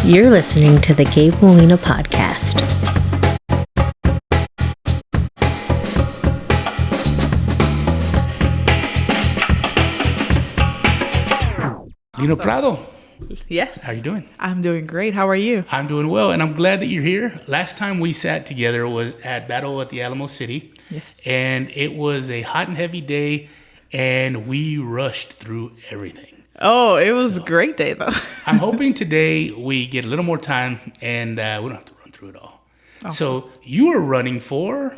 You're listening to the Gabe Molina Podcast. Lina Prado. Yes. How are you doing? I'm doing great. How are you? I'm doing well, and I'm glad that you're here. Last time we sat together was at Battle at the Alamo City. Yes. And it was a hot and heavy day, and we rushed through everything. Oh, it was a great day, though. I'm hoping today we get a little more time, and we don't have to run through it all. Awesome. So you are running for?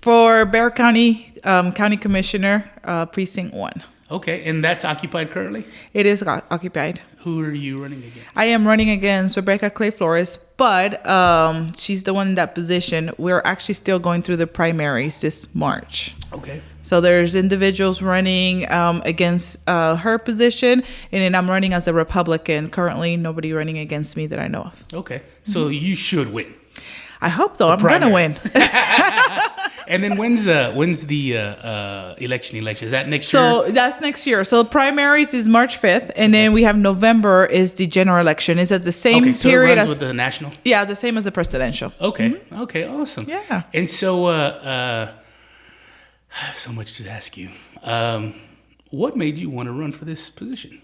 For Bexar County County Commissioner, Precinct 1. Okay, and that's occupied currently? It is occupied. Who are you running against? I am running against Rebecca Clay Flores, but she's the one in that position. We're actually still going through the primaries this March. Okay. So there's individuals running against her position, and then I'm running as a Republican. Currently, nobody running against me that I know of. Okay, so you should win. I hope so. I'm going to win. And then when's the election? Is that next year? So that's next year. So the primaries is March 5th, and then we have November is the general election. It's at the same so period it runs as with the national? Yeah, the same as the presidential. Okay. Mm-hmm. Okay, awesome. Yeah. And so I have so much to ask you. What made you want to run for this position?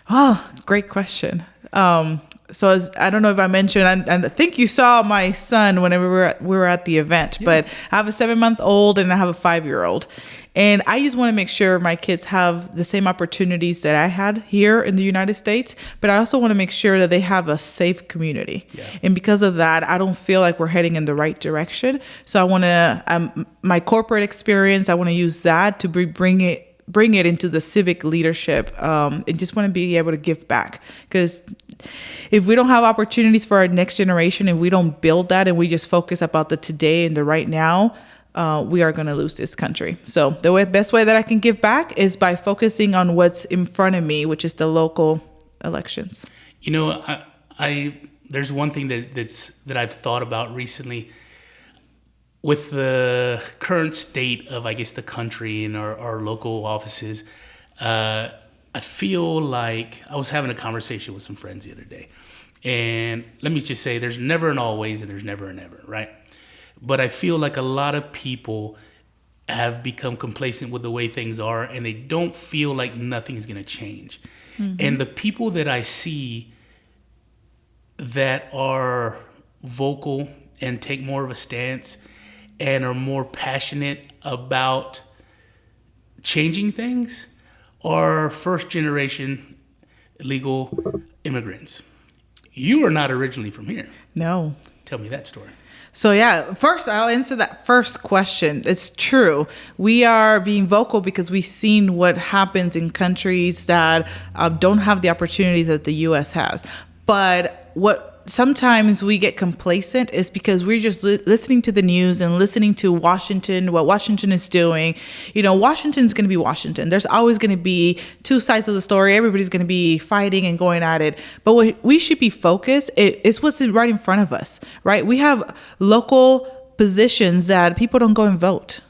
Oh, great question. So I don't know if I mentioned, and I think you saw my son whenever we were at the event, but I have a 7-month-old and I have a 5-year-old. And I just want to make sure my kids have the same opportunities that I had here in the United States, but I also want to make sure that they have a safe community. Yeah. And because of that, I don't feel like we're heading in the right direction. So I want to, my corporate experience, I want to use that to bring it into the civic leadership, and just want to be able to give back. Because if we don't have opportunities for our next generation, if we don't build that and we just focus about the today and the right now, we are going to lose this country. So the best way that I can give back is by focusing on what's in front of me, which is the local elections. You know, I there's one thing that I've thought about recently. With the current state of, I guess, the country and our local offices, I feel like I was having a conversation with some friends the other day. And let me just say, there's never an always and there's never an ever, right? But I feel like a lot of people have become complacent with the way things are, and they don't feel like nothing is going to change. Mm-hmm. And the people that I see that are vocal and take more of a stance and are more passionate about changing things are first-generation illegal immigrants. You are not originally from here. No. Tell me that story. So yeah, first I'll answer that first question. It's true. We are being vocal because we've seen what happens in countries that don't have the opportunities that the U.S. has. But what sometimes we get complacent is because we're just listening to the news and listening to Washington, what Washington is doing. You know, Washington's going to be Washington. There's always going to be two sides of the story. Everybody's going to be fighting and going at it. But what we should be focused is what's right in front of us, right? We have local positions that people don't go and vote.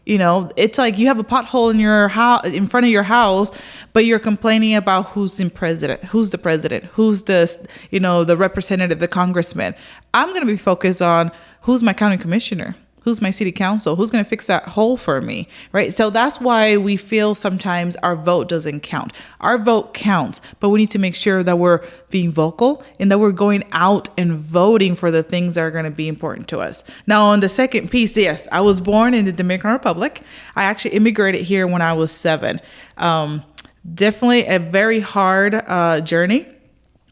You know, it's like you have a pothole in your house, in front of your house, but you're complaining about who's the president, who's the, the representative, the congressman. I'm going to be focused on who's my county commissioner, who's my city council, who's going to fix that hole for me, right? So that's why we feel sometimes our vote doesn't count. Our vote counts, but we need to make sure that we're being vocal and that we're going out and voting for the things that are going to be important to us. Now, on the second piece, yes, I was born in the Dominican Republic. I actually immigrated here when I was 7. Definitely a very hard journey.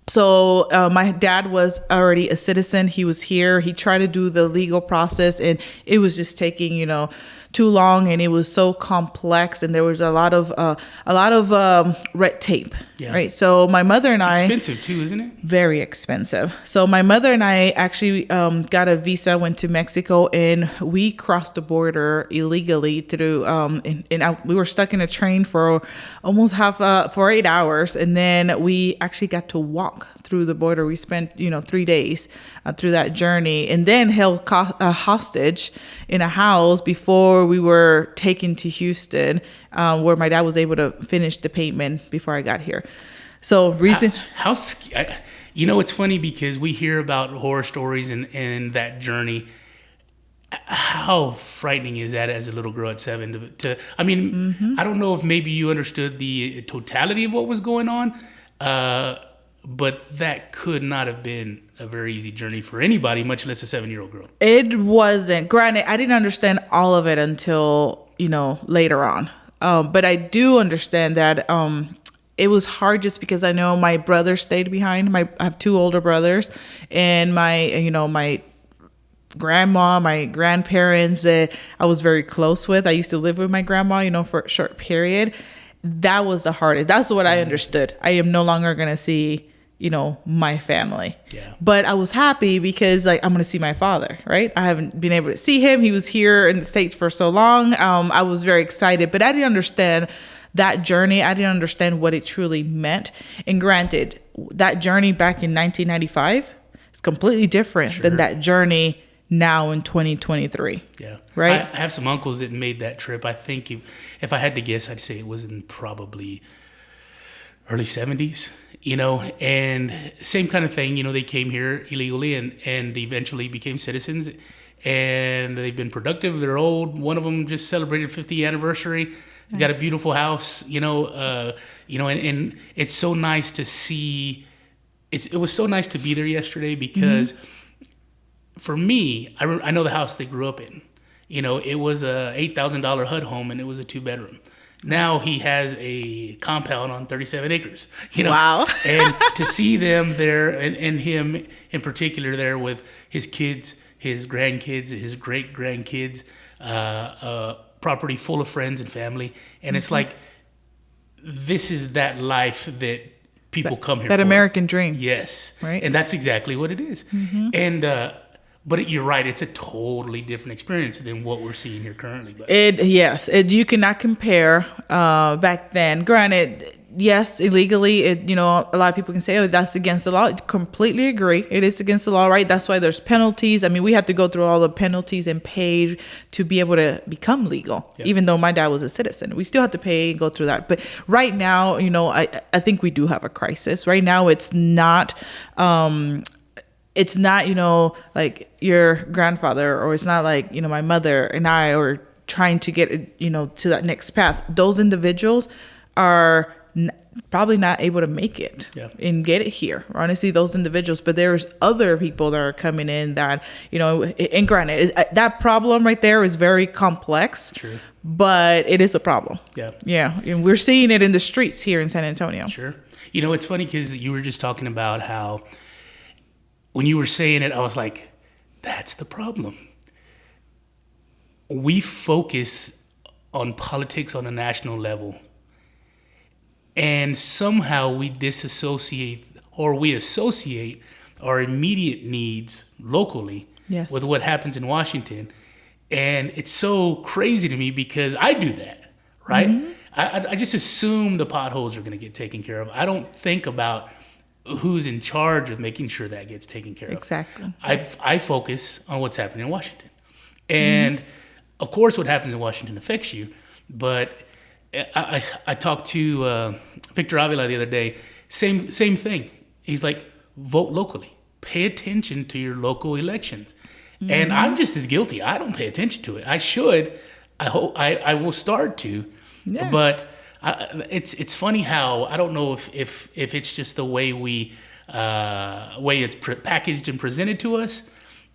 So my dad was already a citizen. He was here. He tried to do the legal process, and it was just taking, too long, and it was so complex, and there was a lot of red tape. Yeah. Right. So my mother and it's expensive too, isn't it? Very expensive. So my mother and I actually got a visa, went to Mexico, and we crossed the border illegally through. We were stuck in a train for almost for 8 hours, and then we actually got to walk through the border. We spent 3 days through that journey, and then held hostage in a house before we were taken to Houston, where my dad was able to finish the payment before I got here. So reason. It's funny because we hear about horror stories and that journey. How frightening is that as a little girl at 7 I don't know if maybe you understood the totality of what was going on, but that could not have been a very easy journey for anybody, much less a 7-year-old girl. It wasn't. Granted, I didn't understand all of it until, later on. But I do understand that it was hard just because I know my brother stayed behind. I have 2 older brothers, and my grandma, my grandparents that I was very close with. I used to live with my grandma, for a short period. That was the hardest. That's what I understood. I am no longer going to see, my family. Yeah. But I was happy because I'm going to see my father, right? I haven't been able to see him. He was here in the States for so long. I was very excited, but I didn't understand that journey. I didn't understand what it truly meant. And granted, that journey back in 1995 is completely different than that journey now in 2023. Yeah. Right? I have some uncles that made that trip. I think if I had to guess, I'd say it was in probably early 70s, and same kind of thing. They came here illegally and eventually became citizens, and they've been productive. They're old. One of them just celebrated 50th anniversary. Nice. Got a beautiful house, and it's so nice to see. It was so nice to be there yesterday because for me, I know the house they grew up in. It was a $8,000 HUD home, and it was a 2-bedroom. Now he has a compound on 37 acres. Wow. And to see them there, and him in particular there with his kids, his grandkids, his great grandkids, property full of friends and family, and it's like this is that life that people come here for. That American dream. Yes. Right. And that's exactly what it is. And but you're right, it's a totally different experience than what we're seeing here currently. But you cannot compare back then. Granted, yes, illegally, a lot of people can say, oh, that's against the law. I completely agree. It is against the law, right? That's why there's penalties. I mean, we had to go through all the penalties and pay to be able to become legal. Yep. Even though my dad was a citizen, we still have to pay and go through that. But right now, I think we do have a crisis. Right now, it's not... it's not, like your grandfather, or it's not like, my mother and I are trying to get, to that next path. Those individuals are probably not able to make it and get it here. Honestly, those individuals, but there's other people that are coming in that, and granted, that problem right there is very complex. Sure. But it is a problem. Yeah. Yeah. And we're seeing it in the streets here in San Antonio. Sure. It's funny because you were just talking about how, when you were saying it, I was like, that's the problem. We focus on politics on a national level, and somehow we disassociate, or we associate our immediate needs locally with what happens in Washington. And it's so crazy to me because I do that, right? Mm-hmm. I just assume the potholes are going to get taken care of. I don't think about who's in charge of making sure that gets taken care of. Exactly. I focus on what's happening in Washington. And of course what happens in Washington affects you, but I talked to Victor Avila the other day, same thing. He's like, vote locally. Pay attention to your local elections. And I'm just as guilty. I don't pay attention to it. I should. I hope I will start to. Yeah. But it's funny how I don't know if it's just the way way it's packaged and presented to us,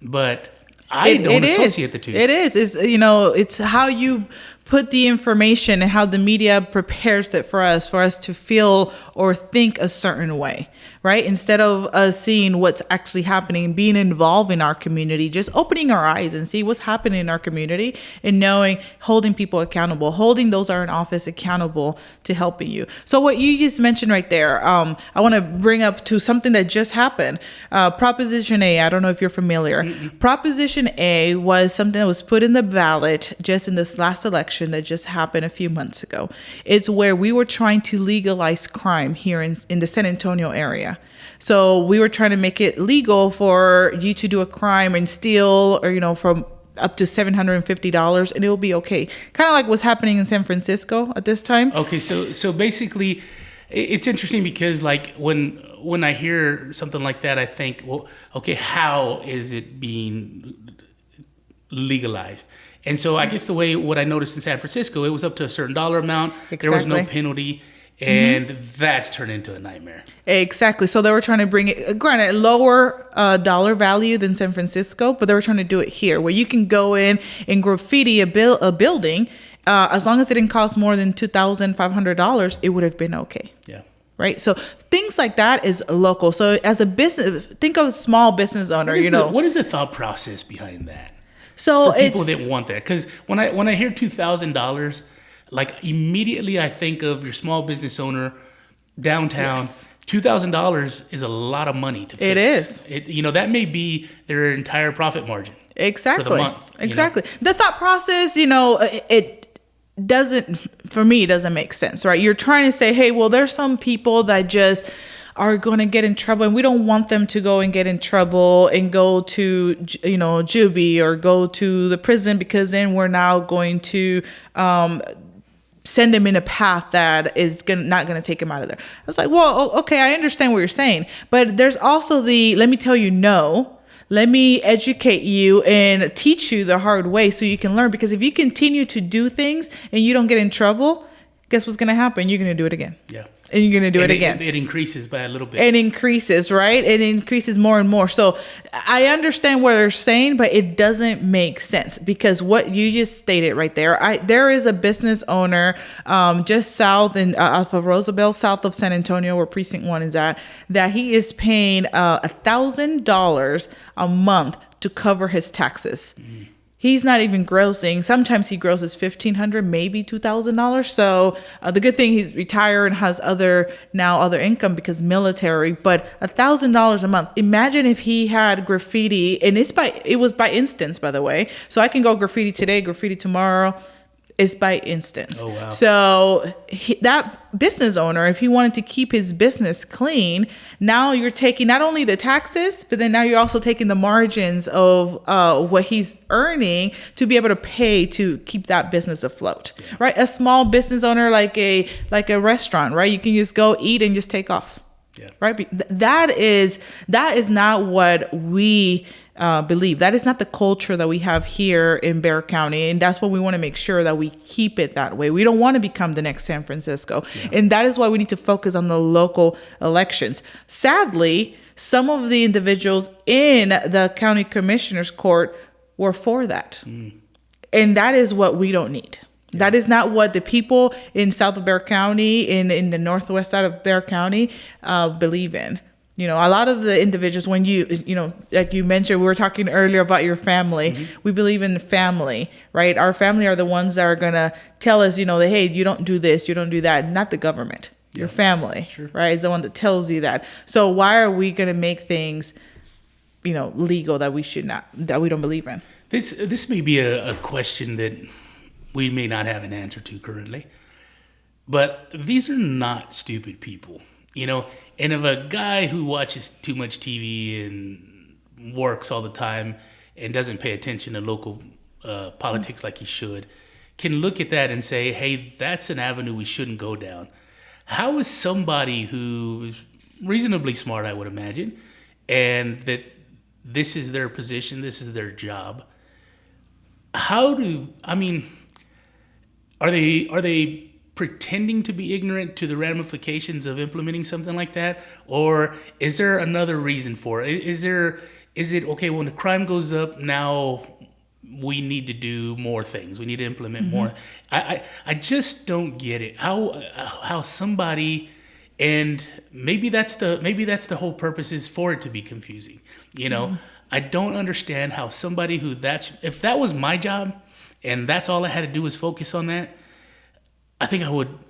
but I don't associate the two. It is. It's how you put the information and how the media prepares it for us to feel or think a certain way, right? Instead of us seeing what's actually happening, being involved in our community, just opening our eyes and see what's happening in our community and knowing, holding people accountable, holding those that are in office accountable to helping you. So what you just mentioned right there, I want to bring up to something that just happened. Proposition A, I don't know if you're familiar. Mm-hmm. Proposition A was something that was put in the ballot just in this last election that just happened a few months ago. It's where we were trying to legalize crime here in the San Antonio area. So we were trying to make it legal for you to do a crime and steal, or, from up to $750, and it will be okay. Kind of like what's happening in San Francisco at this time. Okay, so basically, it's interesting because like when I hear something like that, I think, well, okay, how is it being legalized? And so I guess what I noticed in San Francisco, it was up to a certain dollar amount. Exactly. There was no penalty. And that's turned into a nightmare. Exactly. So they were trying to bring it, granted, lower dollar value than San Francisco, but they were trying to do it here, where you can go in and graffiti a building. As long as it didn't cost more than $2,500, it would have been okay. Yeah. Right. So things like that is local. So as a business, think of a small business owner. What is the thought process behind that? So for people that want that, because when I hear $2,000. Like immediately I think of your small business owner downtown. Yes. $2,000 is a lot of money to fix. It is. That may be their entire profit margin. Exactly. For the month. Exactly. The thought process, it doesn't make sense, right? You're trying to say, hey, well, there's some people that just are going to get in trouble, and we don't want them to go and get in trouble and go to, juvie or go to the prison, because then we're now going to send him in a path that is not going to take him out of there. I was like, well, okay, I understand what you're saying. But there's also let me tell you no. Let me educate you and teach you the hard way so you can learn. Because if you continue to do things and you don't get in trouble, guess what's going to happen? You're going to do it again. Yeah. And you're going to do it again. It increases by a little bit. It increases, right? It increases more and more. So I understand what you're saying, but it doesn't make sense, because what you just stated right there, there is a business owner just south off of Roosevelt, south of San Antonio, where Precinct 1 is at, that he is paying $1,000 a month to cover his taxes. Mm. He's not even grossing. Sometimes he grosses $1,500, maybe $2,000. So the good thing, he's retired and has other income because military. But $1,000 a month. Imagine if he had graffiti, and it was by instance, by the way. So I can go graffiti today, graffiti tomorrow. It's by instance. Oh, wow. So that business owner, if he wanted to keep his business clean, now you're taking not only the taxes, but then now you're also taking the margins of what he's earning to be able to pay to keep that business afloat, yeah. Right? A small business owner like a restaurant, right? You can just go eat and just take off. Yeah. Right. That is not what we believe. That is not the culture that we have here in Bexar County. And that's what we want to make sure that we keep it that way. We don't want to become the next San Francisco. Yeah. And that is why we need to focus on the local elections. Sadly, some of the individuals in the county commissioner's court were for that. Mm. And that is what we don't need. That is not what the people in south of Bexar County, in the northwest side of Bexar County, believe in. A lot of the individuals, when like you mentioned, we were talking earlier about your family. Mm-hmm. We believe in family, right? Our family are the ones that are going to tell us, that, hey, you don't do this, you don't do that. Not the government. Yeah. Your family, sure. Right, is the one that tells you that. So why are we going to make things, legal that we don't believe in? This may be a question that we may not have an answer to currently, but these are not stupid people, and if a guy who watches too much TV and works all the time and doesn't pay attention to local politics like he should, can look at that and say, hey, that's an avenue we shouldn't go down. How is somebody who is reasonably smart, I would imagine, and that this is their position, this is their job, Are they pretending to be ignorant to the ramifications of implementing something like that? Or is there another reason for it? Is it, okay, when the crime goes up, now we need to do more things. We need to implement more. I just don't get it. How somebody, and maybe that's the whole purpose, is for it to be confusing. I don't understand how somebody if that was my job, and that's all I had to do was focus on that, I think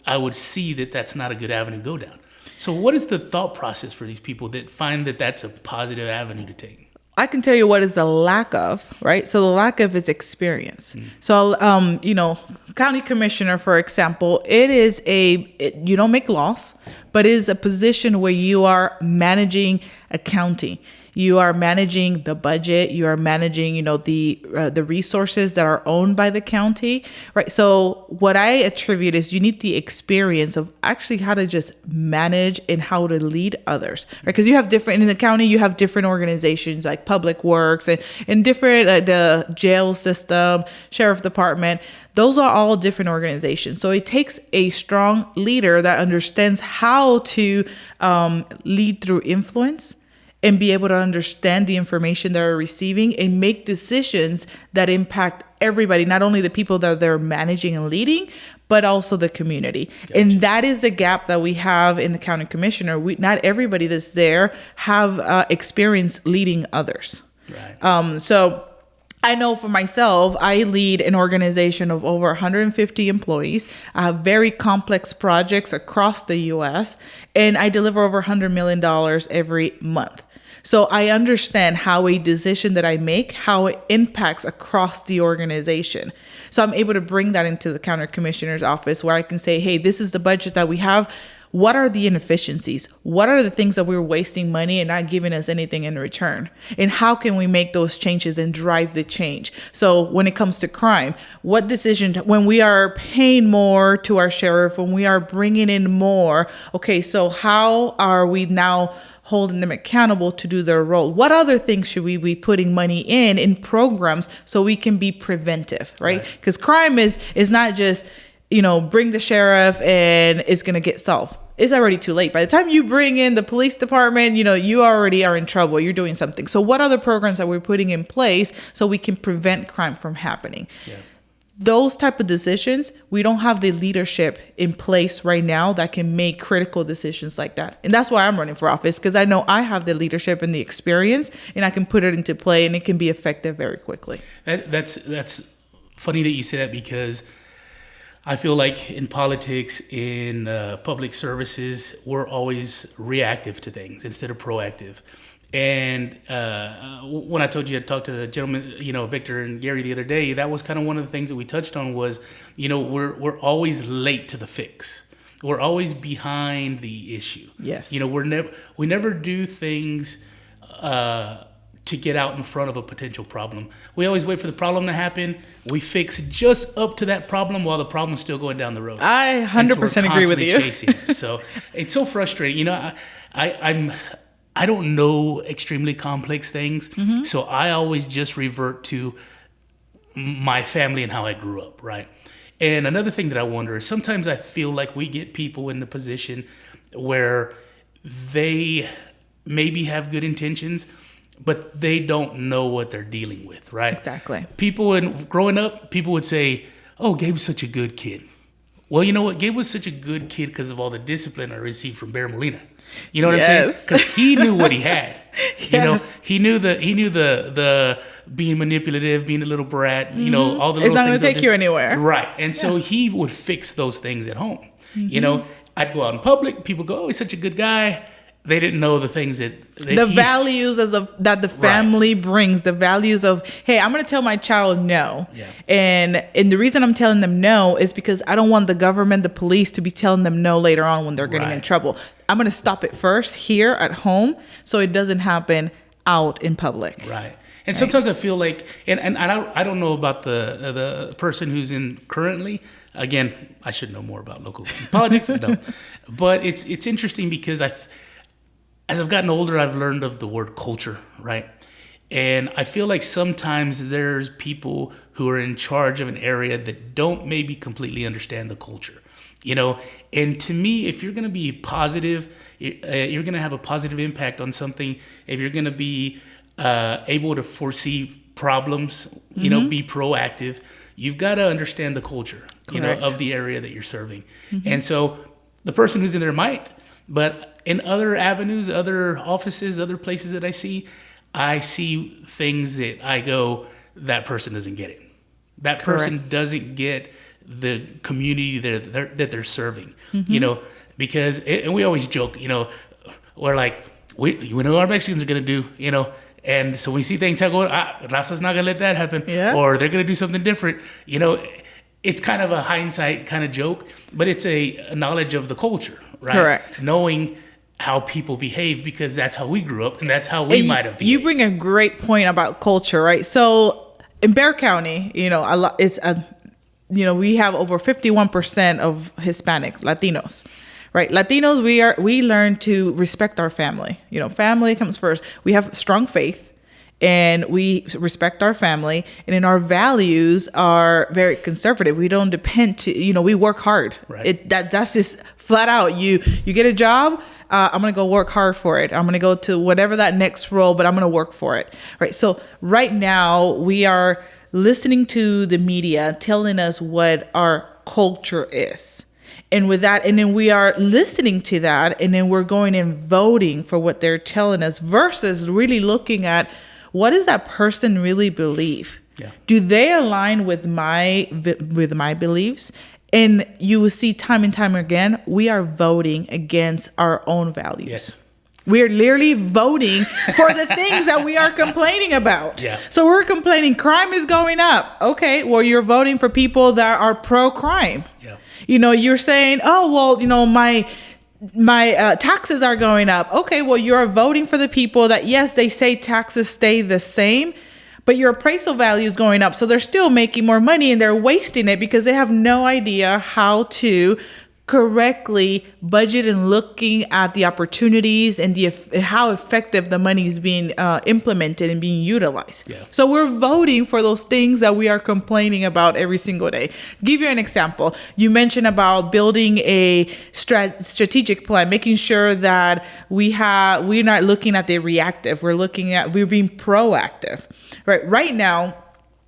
I would see that that's not a good avenue to go down. So what is the thought process for these people that find that that's a positive avenue to take? I can tell you what is the lack of, right? So the lack of is experience. Mm. So, county commissioner, for example, you don't make laws, but it is a position where you are managing a county. You are managing the budget. You are managing, the resources that are owned by the county, right? So what I attribute is you need the experience of actually how to just manage and how to lead others, right? Because you have different, in the county, you have different organizations like Public Works and different, the jail system, sheriff department. Those are all different organizations. So it takes a strong leader that understands how to lead through influence and be able to understand the information they're receiving and make decisions that impact everybody, not only the people that they're managing and leading, but also the community. Gotcha. And that is the gap that we have in the county commissioner. Not everybody that's there have experience leading others. Right. So I know for myself, I lead an organization of over 150 employees. I have very complex projects across the U.S., and I deliver over $100 million every month. So I understand how a decision that I make, how it impacts across the organization. So I'm able to bring that into the county commissioner's office where I can say, hey, this is the budget that we have. What are the inefficiencies? What are the things that we're wasting money and not giving us anything in return? And how can we make those changes and drive the change? So when it comes to crime, what decision, when we are paying more to our sheriff, when we are bringing in more, okay, so how are we now holding them accountable to do their role? What other things should we be putting money in programs so we can be preventive, right? Because crime is not just, bring the sheriff and it's going to get solved. It's already too late. By the time you bring in the police department, you already are in trouble. You're doing something. So what other programs are we putting in place so we can prevent crime from happening? Yeah. Those type of decisions, we don't have the leadership in place right now that can make critical decisions like that. And that's why I'm running for office, because I know I have the leadership and the experience, and I can put it into play, and it can be effective very quickly. That's funny that you say that, because I feel like in politics, in public services, we're always reactive to things instead of proactive. And when I told you I talked to the gentleman, Victor and Gary the other day, that was kind of one of the things that we touched on was, we're always late to the fix. We're always behind the issue. Yes. We never do things to get out in front of a potential problem. We always wait for the problem to happen. We fix just up to that problem while the problem's still going down the road. I 100% agree with you. Chasing it. So it's so frustrating. I don't know extremely complex things, so I always just revert to my family and how I grew up, right? And another thing that I wonder is sometimes I feel like we get people in the position where they maybe have good intentions, but they don't know what they're dealing with, right? Exactly. Growing up, people would say, oh, Gabe's such a good kid. Well, you know what? Gabe was such a good kid because of all the discipline I received from Bear Molina. You know what I'm saying? Because he knew what he had. Yes. He knew the being manipulative, being a little brat. All the little things. It's not going to take you anywhere, right? And so he would fix those things at home. I'd go out in public. People go, "Oh, he's such a good guy." They didn't know the things values that the family brings, the values of, hey, I'm going to tell my child no. Yeah. And the reason I'm telling them no is because I don't want the government, the police to be telling them no later on when they're getting in trouble. I'm going to stop it first here at home so it doesn't happen out in public. Right. And sometimes I feel like, and I don't know about the person who's in currently. Again, I should know more about local politics. No. But it's interesting because as I've gotten older, I've learned of the word culture, right? And I feel like sometimes there's people who are in charge of an area that don't maybe completely understand the culture, And to me, if you're going to be positive, you're going to have a positive impact on something. If you're going to be able to foresee problems, be proactive, you've got to understand the culture, of the area that you're serving. And so the person who's in there might, but in other avenues, other offices, other places that I see things that I go, that person doesn't get it. That person doesn't get the community that they're serving, because, and we always joke, we're like, we know what our Mexicans are going to do, and so we see things going, Raza's not going to let that happen, or they're going to do something different, It's kind of a hindsight kind of joke, but it's a knowledge of the culture, right? Correct. Knowing how people behave, because that's how we grew up and that's how we might have behaved. You bring a great point about culture, right? So in Bexar County, we have over 51% of Hispanic Latinos, right? Latinos, we learn to respect our family. Family comes first. We have strong faith, and we respect our family, and then our values are very conservative. We don't depend to, we work hard. Right. That's just flat out. You get a job. I'm going to go work hard for it. I'm going to go to whatever that next role, but I'm going to work for it. Right. So right now we are listening to the media telling us what our culture is. And with that, and then we are listening to that, and then we're going and voting for what they're telling us versus really looking at what does that person really believe? Yeah. Do they align with my beliefs? And you will see time and time again, we are voting against our own values. Yes. We're literally voting for the things that we are complaining about. Yeah. So we're complaining crime is going up. Okay, well, you're voting for people that are pro-crime. Yeah. You're saying, oh, well, my taxes are going up. Okay, well, you're voting for the people that, yes, they say taxes stay the same, but your appraisal value is going up. So they're still making more money, and they're wasting it because they have no idea how to correctly budget and looking at the opportunities and how effective the money is being implemented and being utilized. Yeah. So we're voting for those things that we are complaining about every single day. Give you an example. You mentioned about building a strategic plan, making sure that we're not looking at the reactive. We're being proactive. Right now,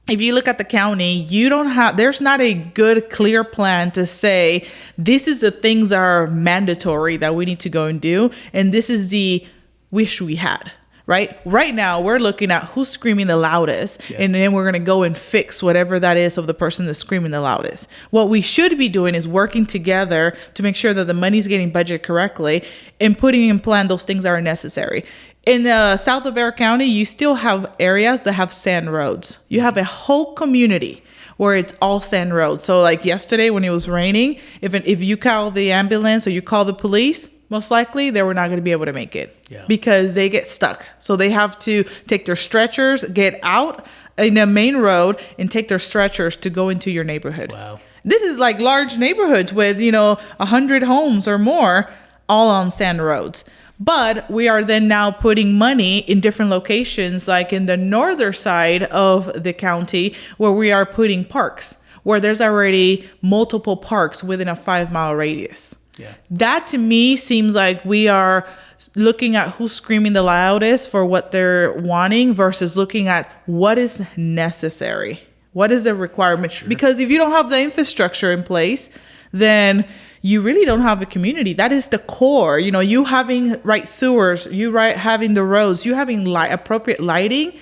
if you look at the county, there's not a good, clear plan to say, this is the things that are mandatory that we need to go and do. And this is the wish we had, right? Right now, we're looking at who's screaming the loudest. Yeah. And then we're going to go and fix whatever that is of the person that's screaming the loudest. What we should be doing is working together to make sure that the money's getting budgeted correctly and putting in plan those things that are necessary. In the south of Bexar County, you still have areas that have sand roads. You have a whole community where it's all sand roads. So like yesterday when it was raining, if you call the ambulance or you call the police, most likely they were not going to be able to make it. Yeah. Because they get stuck. So they have to take their stretchers, get out in the main road and take their stretchers to go into your neighborhood. Wow. This is like large neighborhoods with, 100 homes or more, all on sand roads. But we are then now putting money in different locations, like in the northern side of the county, where we are putting parks, where there's already multiple parks within a 5-mile radius. Yeah. That to me seems like we are looking at who's screaming the loudest for what they're wanting versus looking at what is necessary. What is the requirement? Sure. Because if you don't have the infrastructure in place, then you really don't have a community. That is the core. You having right sewers, having the roads, you having appropriate lighting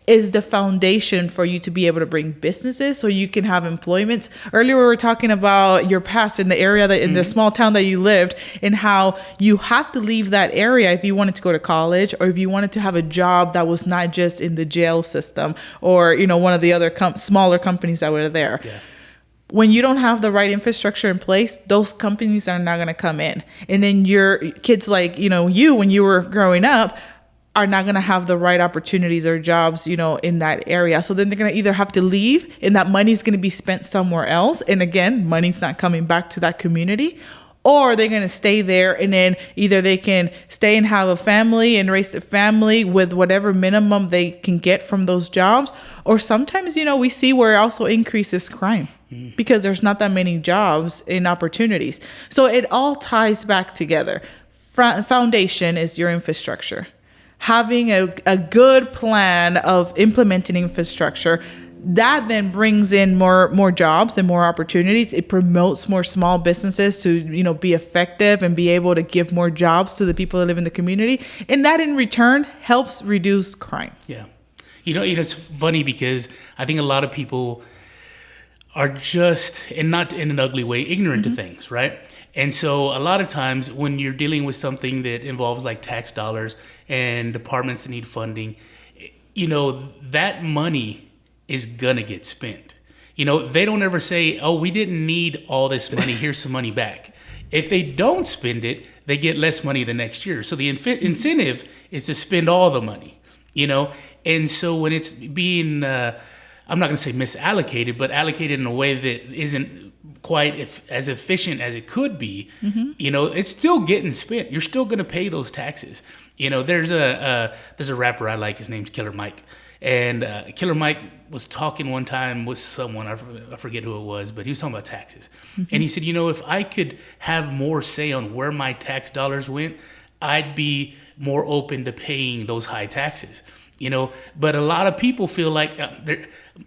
is the foundation for you to be able to bring businesses so you can have employments. Earlier, we were talking about your past in the area in the small town that you lived and how you have to leave that area if you wanted to go to college or if you wanted to have a job that was not just in the jail system or, one of the other smaller companies that were there. Yeah. When you don't have the right infrastructure in place, those companies are not going to come in. And then your kids like, you, when you were growing up, are not going to have the right opportunities or jobs, in that area. So then they're going to either have to leave and that money's going to be spent somewhere else. And again, money's not coming back to that community. Or they're going to stay there and then either they can stay and have a family and raise a family with whatever minimum they can get from those jobs. Or sometimes, we see where it also increases crime because there's not that many jobs and opportunities. So it all ties back together. Foundation is your infrastructure. Having a good plan of implementing infrastructure, that then brings in more jobs and more opportunities. It promotes more small businesses to, be effective and be able to give more jobs to the people that live in the community. And that in return helps reduce crime. Yeah. It's funny because I think a lot of people are just, and not in an ugly way, ignorant to things, right? And so a lot of times when you're dealing with something that involves like tax dollars and departments that need funding, that money is gonna get spent. They don't ever say, oh, we didn't need all this money, here's some money back. If they don't spend it, they get less money the next year. So the incentive is to spend all the money, And so when it's being, I'm not going to say misallocated, but allocated in a way that isn't quite as efficient as it could be, it's still getting spent. You're still going to pay those taxes. There's a rapper I like. His name's Killer Mike. And Killer Mike was talking one time with someone, I forget who it was, but he was talking about taxes. And he said, if I could have more say on where my tax dollars went, I'd be more open to paying those high taxes. But a lot of people feel like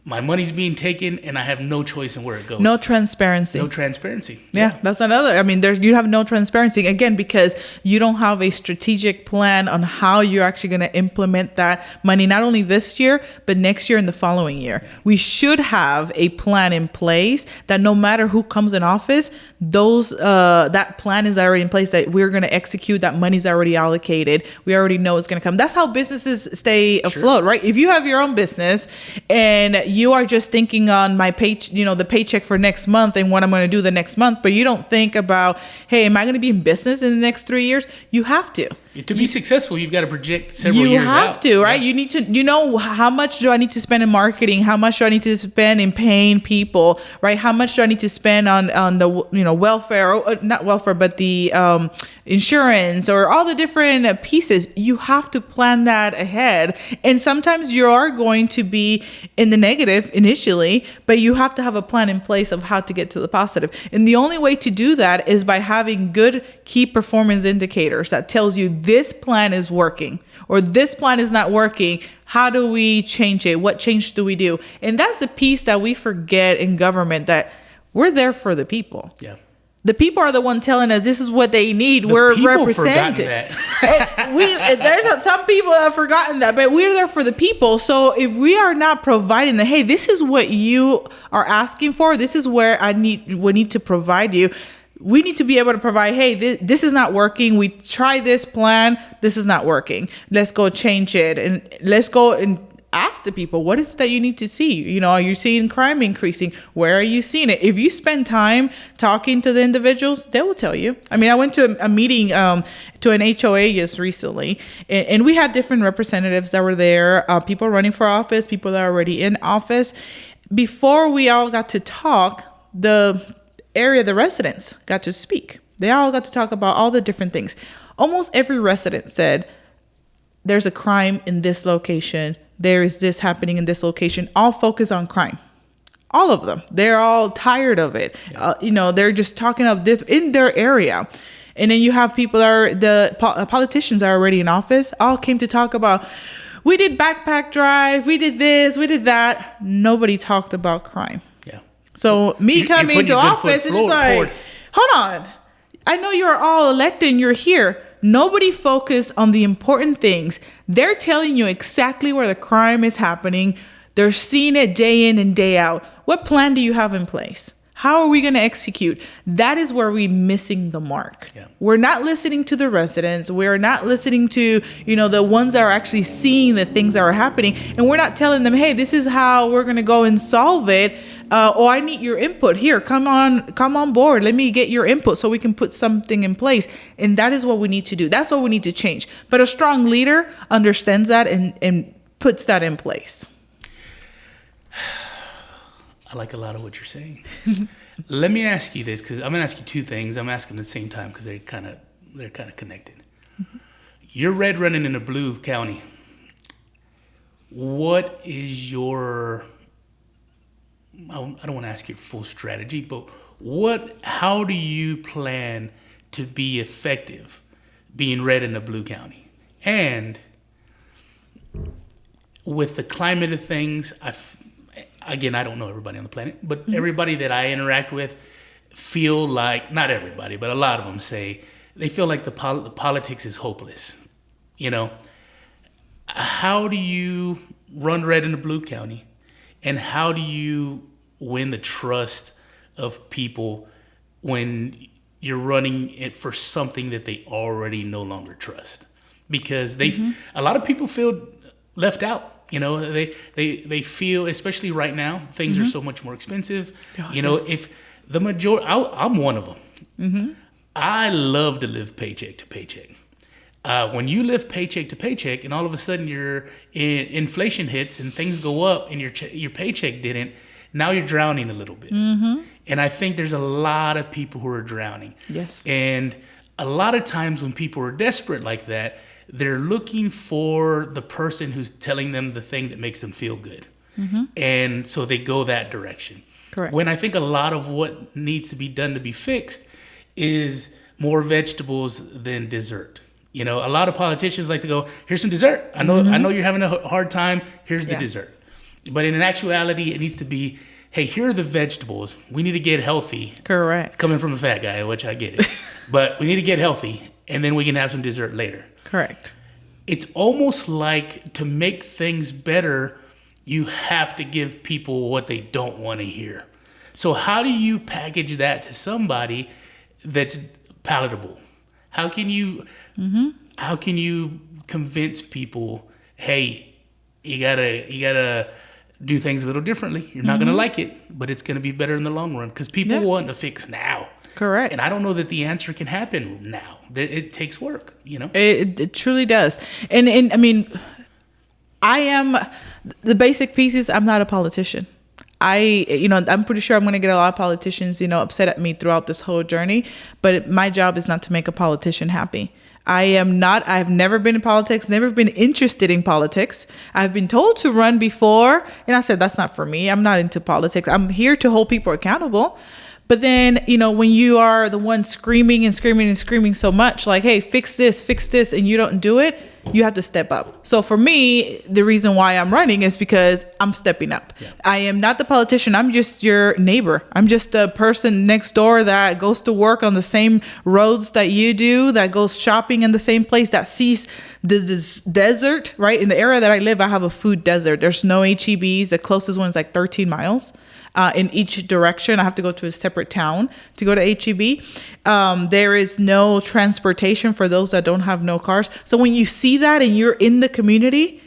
my money's being taken and I have no choice in where it goes. No transparency. Yeah, that's another. I mean, you have no transparency, again, because you don't have a strategic plan on how you're actually going to implement that money, not only this year, but next year and the following year. Yeah. We should have a plan in place that no matter who comes in office, that plan is already in place, that we're going to execute, that money's already allocated. We already know it's going to come. That's how businesses stay afloat, right? If you have your own business and you are just thinking on my the paycheck for next month and what I'm going to do the next month, but you don't think about, hey, am I going to be in business in the next 3 years? You have to. To be successful, you've got to project several years out. You have to, right? Yeah. You need to, how much do I need to spend in marketing? How much do I need to spend in paying people, right? How much do I need to spend on the, welfare, or not welfare, but the insurance or all the different pieces? You have to plan that ahead. And sometimes you are going to be in the negative initially, but you have to have a plan in place of how to get to the positive. And the only way to do that is by having good key performance indicators that tells you this plan is working or this plan is not working. How do we change it? What change do we do? And that's the piece that we forget in government, that we're there for the people. Yeah. The people are the one telling us this is what they need. We're represented. There's some people that have forgotten that, but we're there for the people. So if we are not providing hey, this is what you are asking for, this is where we need to provide you. We need to be able to provide, hey, this is not working. We try this plan. This is not working. Let's go change it. And let's go and ask the people, what is it that you need to see? Are you seeing crime increasing? Where are you seeing it? If you spend time talking to the individuals, they will tell you. I mean, I went to a meeting to an HOA just recently, and we had different representatives that were there, people running for office, people that are already in office. Before we all got to talk, the residents got to speak. They all got to talk about all the different things. Almost every resident said, there's a crime in this location. There is this happening in this location. All focus on crime. All of them. They're all tired of it. Yeah. They're just talking of this in their area. And then you have people politicians are already in office, all came to talk about, we did backpack drive, we did this, we did that. Nobody talked about crime. Yeah. So me coming into office and it's like, hold on. I know you're all elected and you're here. Nobody focused on the important things. They're telling you exactly where the crime is happening. They're seeing it day in and day out. What plan do you have in place? How are we going to execute? That is where we're missing the mark. Yeah. We're not listening to the residents. We're not listening to, the ones that are actually seeing the things that are happening. And we're not telling them, hey, this is how we're going to go and solve it. Or I need your input. Here, come on board. Let me get your input so we can put something in place. And that is what we need to do. That's what we need to change. But a strong leader understands that and puts that in place. I like a lot of what you're saying. Let me ask you this, because I'm going to ask you two things. I'm asking at the same time because they're kind of connected. Mm-hmm. You're red running in a blue county. What is your... I don't want to ask your full strategy, but how do you plan to be effective being red in a blue county? And with the climate of things, again, I don't know everybody on the planet, but everybody that I interact with feel like, not everybody, but a lot of them say, they feel like the politics is hopeless. How do you run red in a blue county? And how do you win the trust of people when you're running it for something that they already no longer trust? Because a lot of people feel left out. They feel, especially right now, things are so much more expensive. Oh, if the majority, I'm one of them. I love to live paycheck to paycheck. When you live paycheck to paycheck, and all of a sudden inflation hits and things go up, and your paycheck didn't, now you're drowning a little bit. Mm-hmm. And I think there's a lot of people who are drowning. Yes. And a lot of times when people are desperate like that, they're looking for the person who's telling them the thing that makes them feel good. Mm-hmm. And so they go that direction. Correct. When I think a lot of what needs to be done to be fixed is more vegetables than dessert. You know, a lot of politicians like to go, here's some dessert. I know you're having a hard time. Here's the dessert. But in actuality, it needs to be, hey, here are the vegetables. We need to get healthy. Correct. Coming from a fat guy, which I get it. But we need to get healthy, and then we can have some dessert later. Correct. It's almost like to make things better, you have to give people what they don't want to hear. So how do you package that to somebody that's palatable? How can you convince people, hey, you gotta do things a little differently. You're not gonna like it, but it's gonna be better in the long run because people want a fix now. Correct. And I don't know that the answer can happen now. It takes work, you know? It truly does. And I mean, I am the basic pieces. I'm not a politician. I'm pretty sure I'm going to get a lot of politicians, upset at me throughout this whole journey. But my job is not to make a politician happy. I've never been in politics, never been interested in politics. I've been told to run before, and I said, that's not for me. I'm not into politics. I'm here to hold people accountable. But then, when you are the one screaming and screaming and screaming so much, like, hey, fix this, and you don't do it, you have to step up. So for me, the reason why I'm running is because I'm stepping up. Yeah. I am not the politician. I'm just your neighbor. I'm just a person next door that goes to work on the same roads that you do, that goes shopping in the same place, that sees this desert, right? In the area that I live, I have a food desert. There's no HEBs. The closest one is like 13 miles. In each direction. I have to go to a separate town to go to HEB. There is no transportation for those that don't have no cars. So when you see that and you're in the community,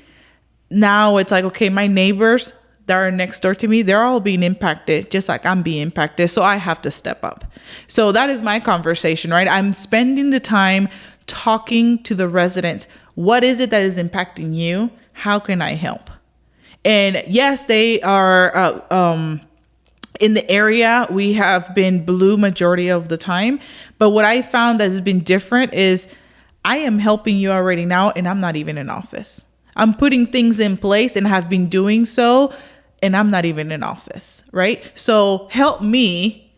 now it's like, okay, my neighbors that are next door to me, they're all being impacted just like I'm being impacted. So I have to step up. So that is my conversation, right? I'm spending the time talking to the residents. What is it that is impacting you? How can I help? And yes, they are... in the area, we have been blue majority of the time. But what I found that has been different is I am helping you already now, and I'm not even in office. I'm putting things in place and have been doing so, and I'm not even in office, right? So help me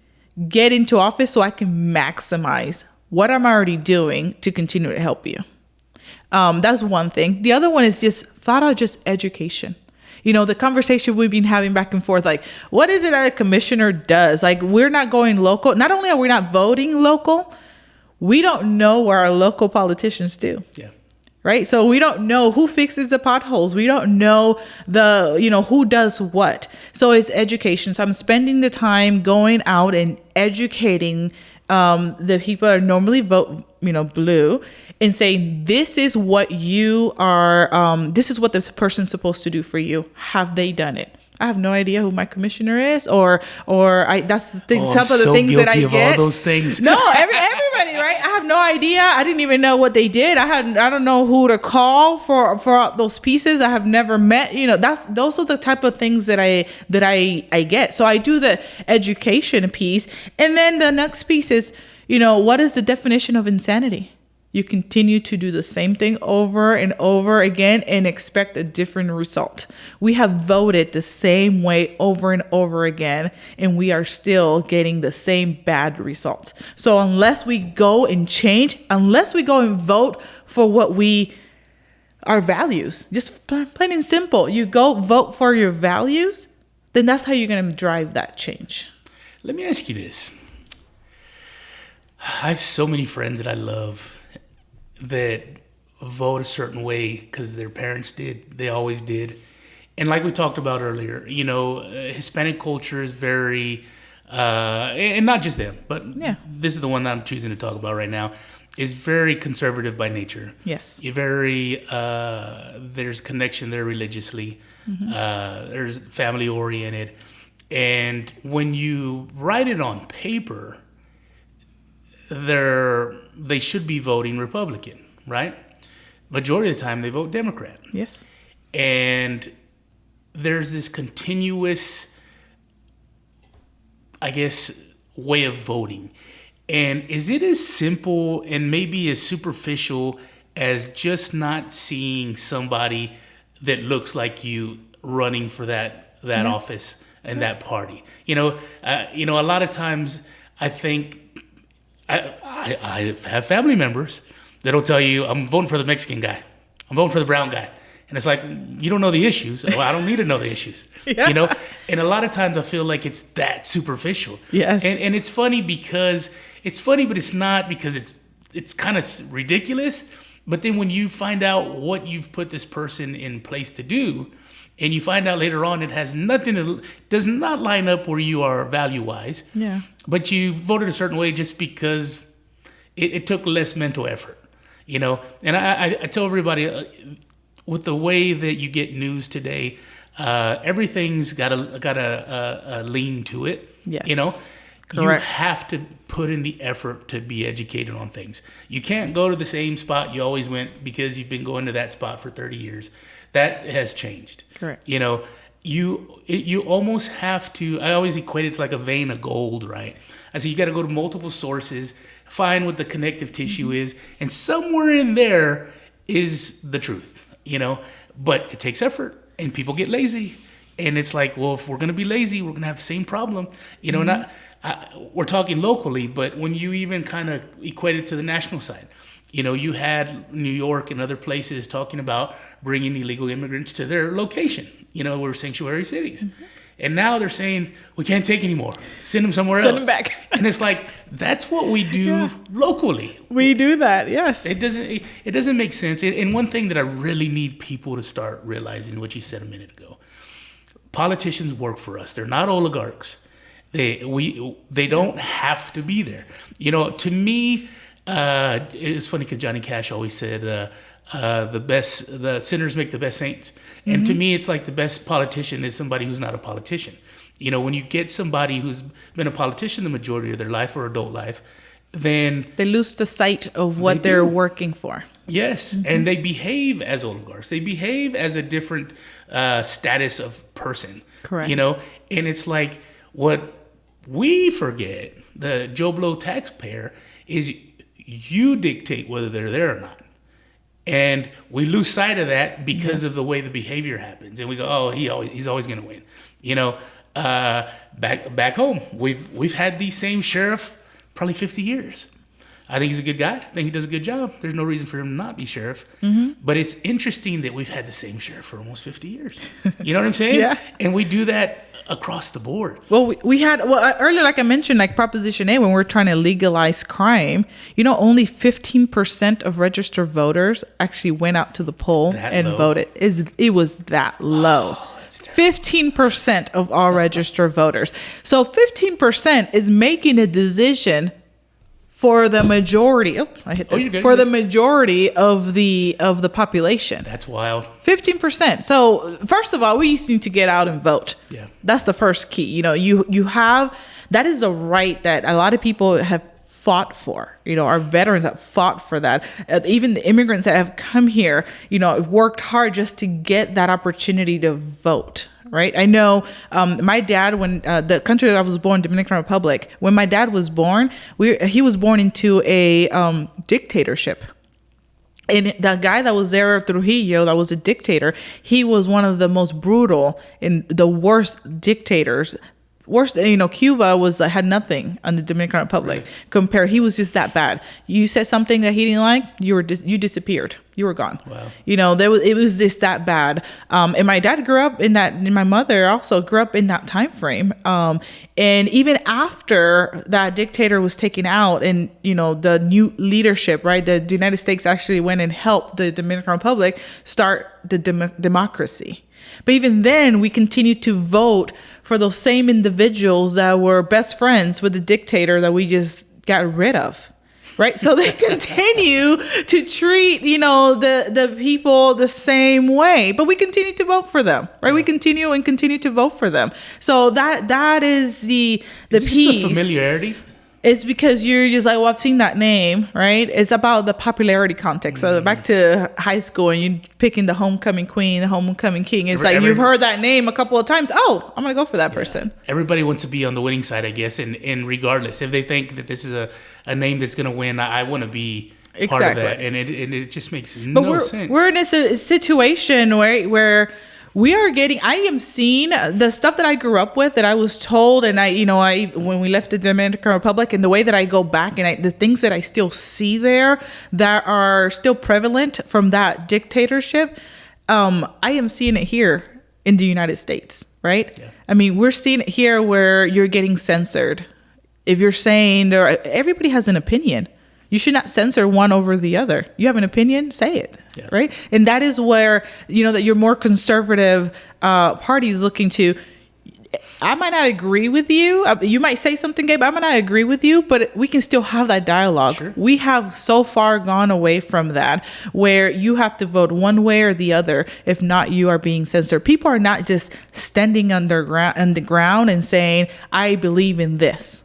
get into office so I can maximize what I'm already doing to continue to help you. That's one thing. The other one is just flat out just education. The conversation we've been having back and forth, like, what is it that a commissioner does? Like, we're not going local. Not only are we not voting local, we don't know what our local politicians do. Yeah. Right? So we don't know who fixes the potholes. We don't know who does what. So it's education. So I'm spending the time going out and educating the people that normally vote, blue, and saying, this is what you are, this is what this person's supposed to do for you. Have they done it? I have no idea who my commissioner is, that's the thing. Some of the things that I get. Of all those things. No, everybody, right? I have no idea. I didn't even know what they did. I don't know who to call for those pieces. I have never met. Those are the type of things that I get. So I do the education piece, and then the next piece is, what is the definition of insanity? You continue to do the same thing over and over again and expect a different result. We have voted the same way over and over again, and we are still getting the same bad results. So unless we go and change, unless we go and vote for our values, just plain and simple, you go vote for your values, then that's how you're going to drive that change. Let me ask you this. I have so many friends that I love that vote a certain way because their parents did. They always did. And like we talked about earlier, Hispanic culture is very, and not just them, but this is the one that I'm choosing to talk about right now, is very conservative by nature. Yes. There's connection there religiously. Mm-hmm. There's family oriented. And when you write it on paper, they should be voting Republican, right? Majority of the time they vote Democrat. Yes. And there's this continuous, I guess, way of voting. And is it as simple and maybe as superficial as just not seeing somebody that looks like you running for that office and that party? A lot of times I think I have family members that'll tell you, I'm voting for the Mexican guy. I'm voting for the brown guy. And it's like, you don't know the issues. Well, I don't need to know the issues. Yeah. And a lot of times I feel like it's that superficial. Yes. And it's funny because it's funny, but it's not, because it's kind of ridiculous. But then when you find out what you've put this person in place to do, and you find out later on it has does not line up where you are value-wise. Yeah. But you voted a certain way just because it took less mental effort, And I tell everybody, with the way that you get news today, everything's got a lean to it. Yes. You Correct. have to put in the effort to be educated on things. You can't go to the same spot you always went because you've been going to that spot for 30 years. That has changed. Correct. You almost have to. I always equate it to like a vein of gold, right? I say you got to go to multiple sources, find what the connective tissue is, and somewhere in there is the truth. But it takes effort, and people get lazy, and it's like, well, if we're gonna be lazy, we're gonna have the same problem. And we're talking locally, but when you even kind of equate it to the national side, you had New York and other places talking about bringing illegal immigrants to their location. We're sanctuary cities. Mm-hmm. And now they're saying, we can't take anymore. Send them somewhere else. Send them back. And it's like, that's what we do locally. We do that, yes. It doesn't make sense. And one thing that I really need people to start realizing, what you said a minute ago, politicians work for us. They're not oligarchs. They don't have to be there. To me, it's funny because Johnny Cash always said, the sinners make the best saints. And Mm-hmm. to me, it's like the best politician is somebody who's not a politician. When you get somebody who's been a politician the majority of their life or adult life, then they lose the sight of what they're working for. Yes, mm-hmm. And they behave as oligarchs. They behave as a different status of person. Correct. And it's like what we forget, the Joe Blow taxpayer, is you dictate whether they're there or not. And we lose sight of that because of the way the behavior happens, and we go, "Oh, he's always going to win." Back home, we've had the same sheriff probably 50 years. I think he's a good guy. I think he does a good job. There's no reason for him to not be sheriff. Mm-hmm. But it's interesting that we've had the same sheriff for almost 50 years. You know what I'm saying? Yeah. And we do that across the board. Well, we had earlier, like I mentioned, like Proposition A, when we're trying to legalize crime, only 15% of registered voters actually went out to the poll and voted. It was that low. 15% of all registered voters. So 15% is making a decision for the majority. Oh, I hit this. For the majority of the population. That's wild. 15%. So first of all, we just need to get out and vote. Yeah. That's the first key. You have, that is a right that a lot of people have fought for. Our veterans have fought for that. Even the immigrants that have come here, have worked hard just to get that opportunity to vote. Right. I know my dad, when the country I was born, Dominican Republic, when my dad was born, he was born into a dictatorship. And the guy that was there, Trujillo, that was a dictator, he was one of the most brutal and the worst dictators. Worse, Cuba had nothing on the Dominican Republic. Right. He was just that bad. You said something that he didn't like, you disappeared. You were gone. Wow. It was just that bad. And my dad grew up in that, and my mother also grew up in that time frame. And even after that dictator was taken out, and the new leadership, right? The United States actually went and helped the Dominican Republic start the democracy. But even then, we continued to vote for those same individuals that were best friends with the dictator that we just got rid of, right? So they continue to treat, the people the same way, but we continue to vote for them, right? We continue to vote for them. So that is the piece. The familiarity. It's because you're just like, well, I've seen that name, right? It's about the popularity context. So back to high school and you picking the homecoming queen, the homecoming king. It's like you've heard that name a couple of times. Oh, I'm going to go for that person. Everybody wants to be on the winning side, I guess. And regardless, if they think that this is a name that's going to win, I want to be part of that. And it just makes no sense. We're in a situation where we are getting, I am seeing the stuff that I grew up with, that I was told, and when we left the Dominican Republic, and the way that I go back and the things that I still see there that are still prevalent from that dictatorship, I am seeing it here in the United States, right? Yeah. I mean, we're seeing it here where you're getting censored. If you're saying, everybody has an opinion. You should not censor one over the other. You have an opinion, say it, right? And that is where, that your more conservative party is looking to. I might not agree with you. You might say something, Gabe, I might not agree with you, but we can still have that dialogue. Sure. We have so far gone away from that, where you have to vote one way or the other. If not, you are being censored. People are not just standing on the ground and saying, I believe in this.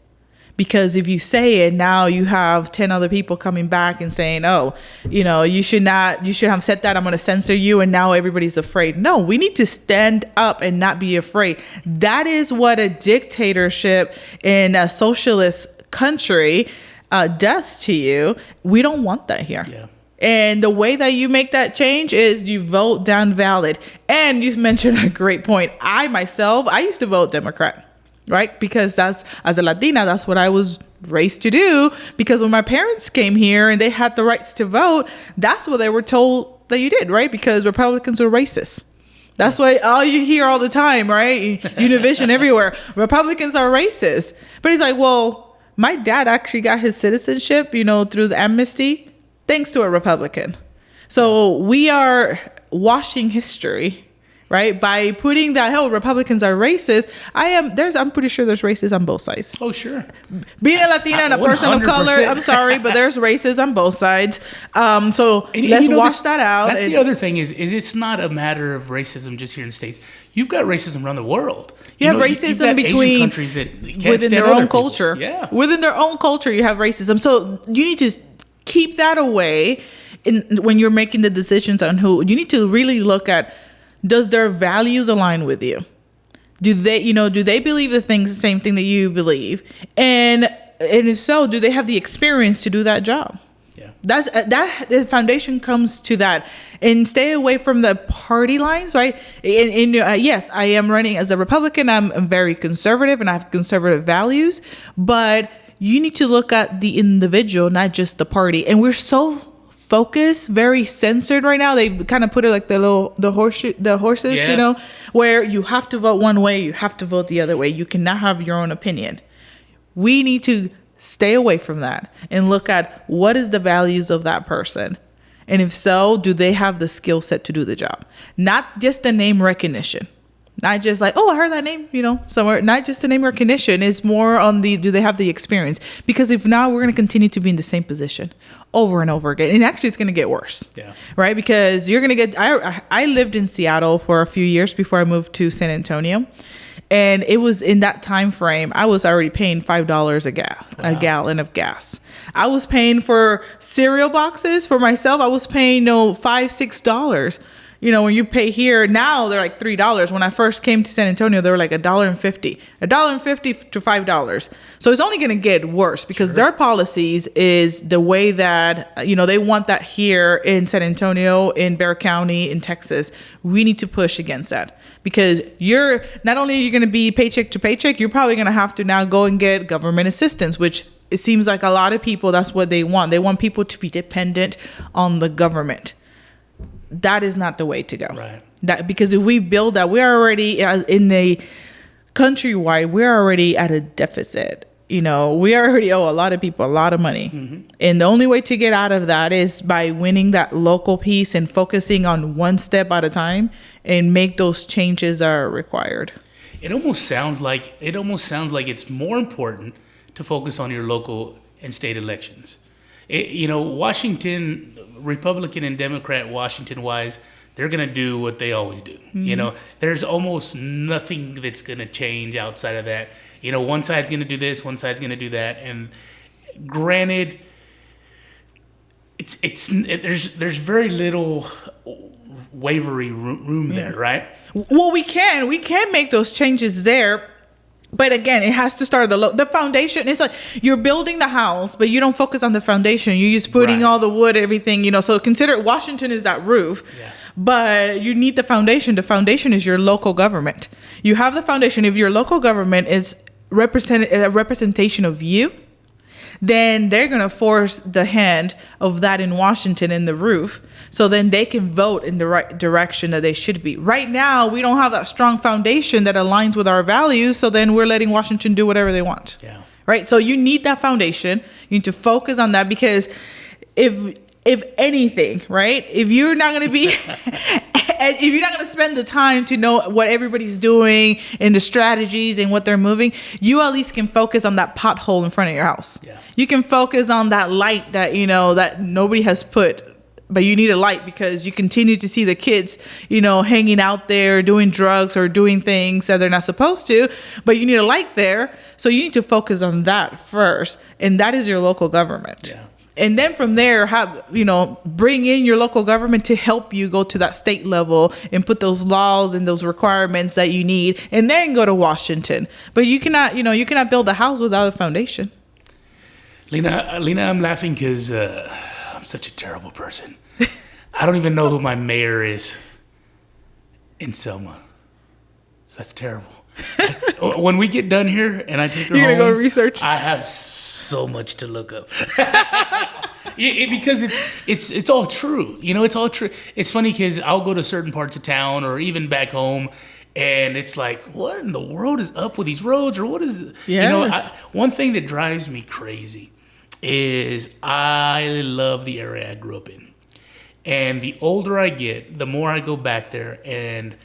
Because if you say it, now you have 10 other people coming back and saying, oh, you should have said that, I'm going to censor you. And now everybody's afraid. No, we need to stand up and not be afraid. That is what a dictatorship in a socialist country does to you. We don't want that here. Yeah. And the way that you make that change is you vote down valid. And you mentioned a great point. I used to vote Democrat. Right? Because as a Latina, that's what I was raised to do. Because when my parents came here and they had the rights to vote, that's what they were told that you did, right? Because Republicans are racist. That's why all you hear all the time, right? Univision everywhere. Republicans are racist. But he's like, well, my dad actually got his citizenship, through the amnesty, thanks to a Republican. So we are washing history, right? By putting that, Republicans are racist. I'm pretty sure there's racists on both sides. Oh, sure. Being a Latina and a person of color, I'm sorry, but there's racists on both sides. So let's wash that out. That's the other thing is it's not a matter of racism just here in the States. You've got racism around the world. You have racism between Asian countries that can't within their own culture. Yeah. Within their own culture, you have racism. So you need to keep that away when you're making the decisions on who. You need to really look at, does their values align with you? Do they believe the same thing that you believe? And if so, do they have the experience to do that job? Yeah. The foundation comes to that. And stay away from the party lines, right? Yes, I am running as a Republican. I'm very conservative and I have conservative values, but you need to look at the individual, not just the party. And we're so focused, very censored right now. They kind of put it like the horses, yeah. Where you have to vote one way, you have to vote the other way. You cannot have your own opinion. We need to stay away from that and look at what is the values of that person. And if so, do they have the skill set to do the job? Not just the name recognition. Not just like, oh, I heard that name, somewhere. Not just the name recognition. It's more on do they have the experience? Because if not, we're going to continue to be in the same position over and over again. And actually, it's going to get worse. Yeah. Right? Because you're going to get, I lived in Seattle for a few years before I moved to San Antonio. And it was in that time frame, I was already paying $5 a gallon of gas. I was paying for cereal boxes for myself. I was paying $5, $6. When you pay here now, they're like $3. When I first came to San Antonio, they were like $1.50 to $5. So it's only going to get worse because their policies is the way that, they want that here in San Antonio, in Bexar County, in Texas. We need to push against that because you're not only are you going to be paycheck to paycheck, you're probably going to have to now go and get government assistance, which it seems like a lot of people, that's what they want. They want people to be dependent on the government. That is not the way to go. Right. Because if we build that, we're already in the countrywide, we're already at a deficit. We already owe a lot of people a lot of money. Mm-hmm. And the only way to get out of that is by winning that local piece and focusing on one step at a time and make those changes that are required. It almost sounds like it's more important to focus on your local and state elections. Washington, Republican and Democrat Washington-wise, they're going to do what they always do. You know, there's almost nothing that's going to change outside of that. You know, one side's going to do this, one side's going to do that. And granted, there's very little wavery room there, right? Well, we can make those changes there. But again, it has to start at the foundation. It's like you're building the house, but you don't focus on the foundation. You're just putting all the wood, everything, you know. So consider Washington is that roof, but you need the foundation. The foundation is your local government. You have the foundation. If your local government is a representation of you, then they're going to force the hand of that in Washington in the roof. So then they can vote in the right direction that they should be. Right now, we don't have that strong foundation that aligns with our values. So then we're letting Washington do whatever they want. Yeah. Right. So you need that foundation. You need to focus on that, because if anything, right, if you're not going to be, and if you're not going to spend the time to know what everybody's doing and the strategies and what they're moving, you at least can focus on that pothole in front of your house. Yeah. You can focus on that light that, you know, that nobody has put, but you need a light because you continue to see the kids, you know, hanging out there doing drugs or doing things that they're not supposed to, but you need a light there. So you need to focus on that first. And that is your local government. Yeah. And then from there, bring in your local government to help you go to that state level and put those laws and those requirements that you need, and then go to Washington. But you cannot build a house without a foundation. Lina, I'm laughing because I'm such a terrible person. I don't even know who my mayor is in Selma. So that's terrible. When we get done here and I take her home, you're gonna go research. I have so much to look up. Because it's all true. You know, it's all true. It's funny because I'll go to certain parts of town or even back home, and it's like, what in the world is up with these roads, or what is it? Yes. You know, one thing that drives me crazy is I love the area I grew up in. And the older I get, the more I go back there, and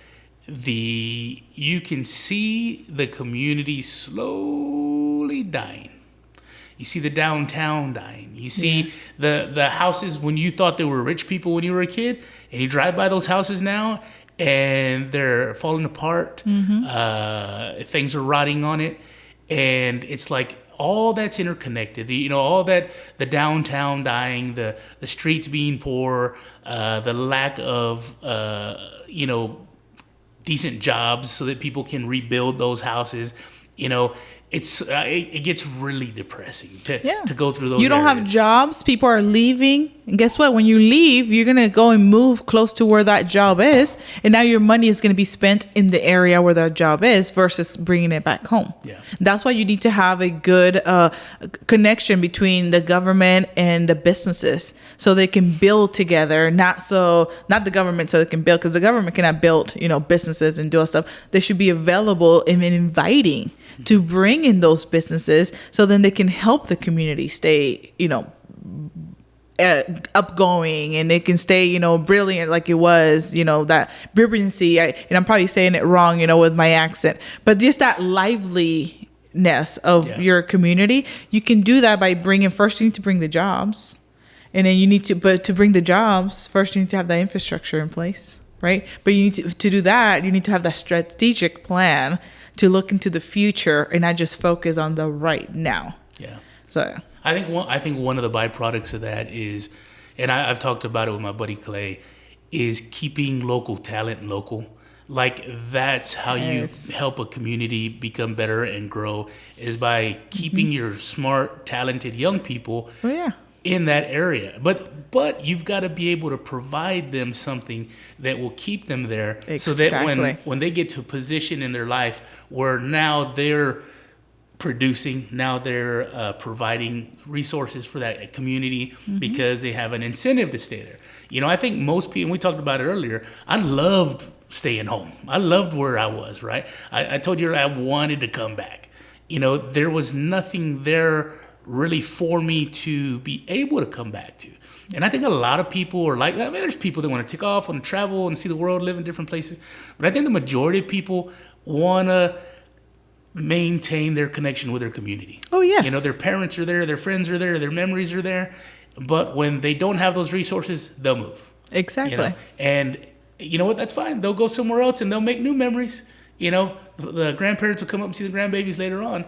you can see the community slowly dying. You see the downtown dying. You see the houses when you thought they were rich people when you were a kid, and you drive by those houses now, and they're falling apart. Things are rotting on it, and it's like all that's interconnected. You know, all that, the downtown dying, the streets being poor, the lack of decent jobs so that people can rebuild those houses. You know, it gets really depressing to go through those. You don't have jobs. People are leaving, and guess what? When you leave, you're gonna go and move close to where that job is, and now your money is gonna be spent in the area where that job is versus bringing it back home. Yeah, that's why you need to have a good connection between the government and the businesses, so they can build together. Not the government, so they can build, because the government cannot build, businesses and do all stuff. They should be available and inviting to bring in those businesses, so then they can help the community stay, upgoing, and it can stay, brilliant like it was, that vibrancy. And I'm probably saying it wrong, with my accent, but just that liveliness of your community. You can do that by first you need to bring the jobs, and then but to bring the jobs, first you need to have that infrastructure in place, right? But you need to do that, you need to have that strategic plan to look into the future and not just focus on the right now. Yeah. So I think one of the byproducts of that is, and I've talked about it with my buddy Clay, is keeping local talent local. Like, that's how you help a community become better and grow, is by keeping your smart, talented young people in that area. But you've got to be able to provide them something that will keep them there, so that when they get to a position in their life where now they're producing, now they're providing resources for that community, because they have an incentive to stay there. I think most people, and we talked about it earlier, I loved staying home. I loved where I was, right? I told you I wanted to come back. There was nothing there really for me to be able to come back to. And I think a lot of people are like that. I mean, there's people that want to take off, want to travel and see the world, live in different places. But I think the majority of people want to maintain their connection with their community. Oh, yes. Their parents are there, their friends are there, their memories are there. But when they don't have those resources, they'll move. Exactly. And you know what? That's fine. They'll go somewhere else and they'll make new memories. You know, the grandparents will come up and see the grandbabies later on.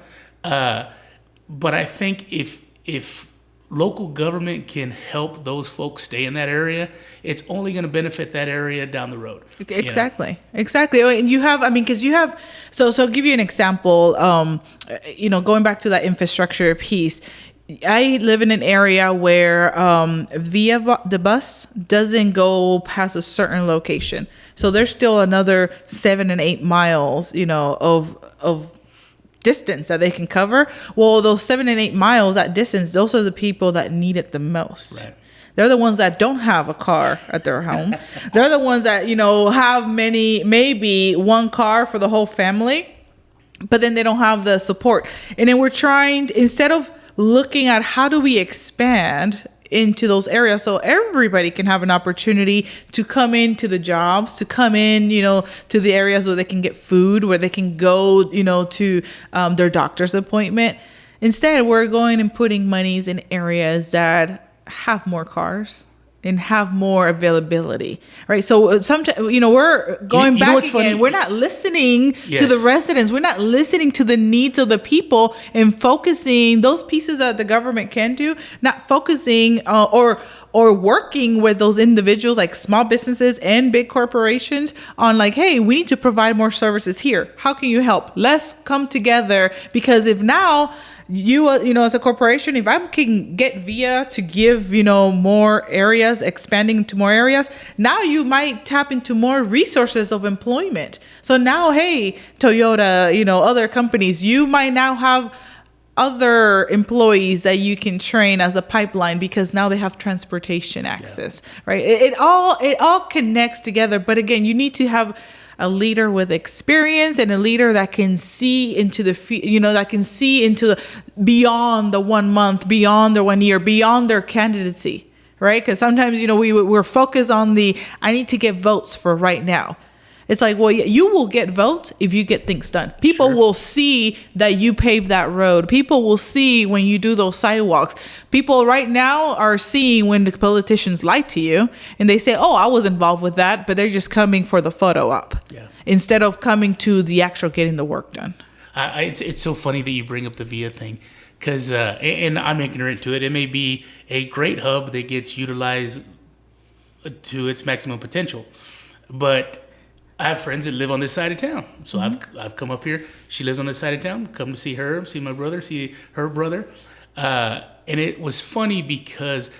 But I think if local government can help those folks stay in that area, it's only going to benefit that area down the road. Exactly. And you have, because you have, so I'll give you an example, going back to that infrastructure piece. I live in an area where the bus doesn't go past a certain location. So there's still another 7 and 8 miles, of distance that they can cover. Well, those 7 and 8 miles, that distance, those are the people that need it the most. Right. They're the ones that don't have a car at their home. They're the ones that, have maybe one car for the whole family, but then they don't have the support. And then we're trying, instead of looking at how do we expand into those areas so everybody can have an opportunity to come into the jobs, to come in, to the areas where they can get food, where they can go, to their doctor's appointment. Instead, we're going and putting monies in areas that have more cars and have more availability, right? So sometimes, we're going back again. Funny? We're not listening to the residents. We're not listening to the needs of the people and focusing those pieces that the government can do, not focusing or working with those individuals like small businesses and big corporations on like, hey, we need to provide more services here. How can you help? Let's come together, because if now you as a corporation, if I can get VIA to give, more areas, expanding into more areas, now you might tap into more resources of employment. So now, hey, Toyota, other companies, you might now have other employees that you can train as a pipeline because now they have transportation access, right? It all connects together. But again, you need to have a leader with experience and a leader that can see into that can see into beyond the 1 month, beyond the 1 year, beyond their candidacy, right? Because sometimes, we're focused on I need to get votes for right now. It's like, well, you will get votes if you get things done. People will see that you pave that road. People will see when you do those sidewalks. People right now are seeing when the politicians lie to you and they say, oh, I was involved with that, but they're just coming for the photo op instead of coming to the actual getting the work done. It's so funny that you bring up the VIA thing because, and I'm ignorant to it, it may be a great hub that gets utilized to its maximum potential, but I have friends that live on this side of town. So I've come up here. She lives on this side of town. Come to see her, see my brother, see her brother. And it was funny because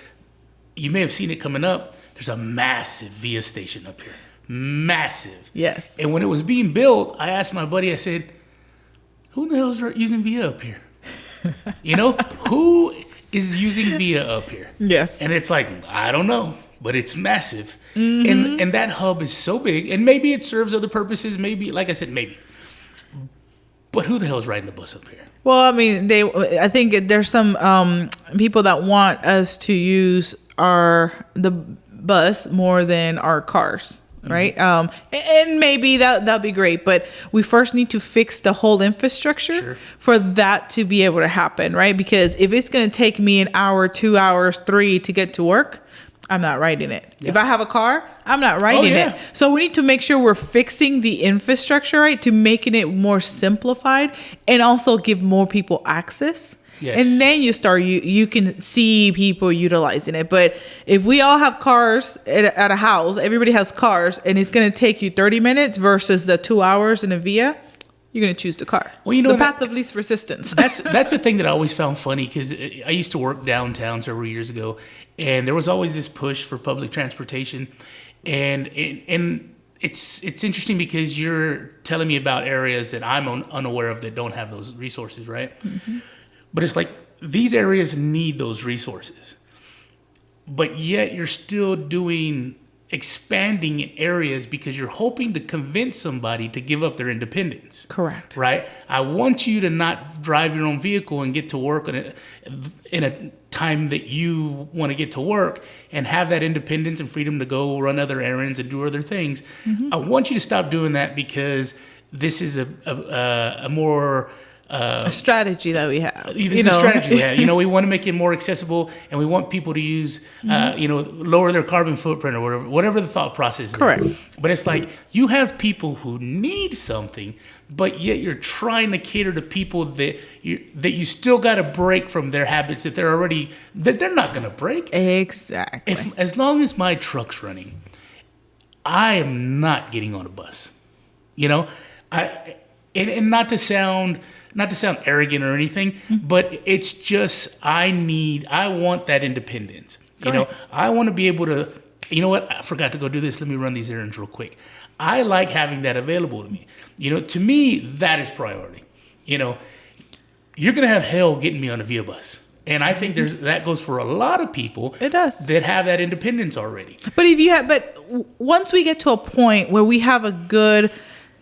you may have seen it coming up. There's a massive VIA station up here. Massive. Yes. And when it was being built, I asked my buddy, I said, who the hell is using VIA up here? Who is using VIA up here? Yes. And it's like, I don't know, but it's massive. Mm-hmm. And that hub is so big, and maybe it serves other purposes. Maybe, like I said, maybe. But who the hell is riding the bus up here? Well, I think there's some people that want us to use the bus more than our cars, right? And maybe that'd be great, but we first need to fix the whole infrastructure for that to be able to happen, right? Because if it's going to take me an hour, 2 hours, 3 to get to work, I'm not riding it. Yeah. If I have a car, I'm not riding it. So we need to make sure we're fixing the infrastructure, right, to making it more simplified and also give more people access. Yes. And then you can see people utilizing it. But if we all have cars at a house, everybody has cars, and it's going to take you 30 minutes versus the 2 hours in a VIA, you're going to choose the car. Well, the path of least resistance. That's a thing that I always found funny because I used to work downtown several years ago, and there was always this push for public transportation. And it's interesting because you're telling me about areas that I'm unaware of that don't have those resources, right? Mm-hmm. But it's like these areas need those resources, but yet you're still expanding in areas because you're hoping to convince somebody to give up their independence. Correct. Right? I want you to not drive your own vehicle and get to work in a time that you want to get to work and have that independence and freedom to go run other errands and do other things. Mm-hmm. I want you to stop doing that because this is a more a strategy that we have. This is a strategy we have. We want to make it more accessible, and we want people to use, lower their carbon footprint or whatever the thought process is. Correct. But it's like you have people who need something, but yet you're trying to cater to people that you still got to break from their habits that they're not going to break. Exactly. As long as my truck's running, I am not getting on a bus. And not to sound arrogant or anything, but it's just I want that independence. I want to be able to. You know what? I forgot to go do this. Let me run these errands real quick. I like having that available to me. To me, that is priority. You're gonna have hell getting me on a VIA bus. And I think that goes for a lot of people. It does. That have that independence already. But once we get to a point where we have a good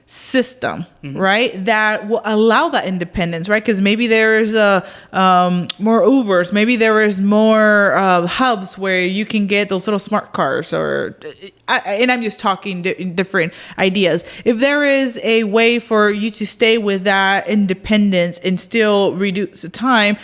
system, right, that will allow that independence, right? Because maybe there's more Ubers, maybe there is more hubs where you can get those little smart cars, and I'm just talking different ideas. If there is a way for you to stay with that independence and still reduce the time,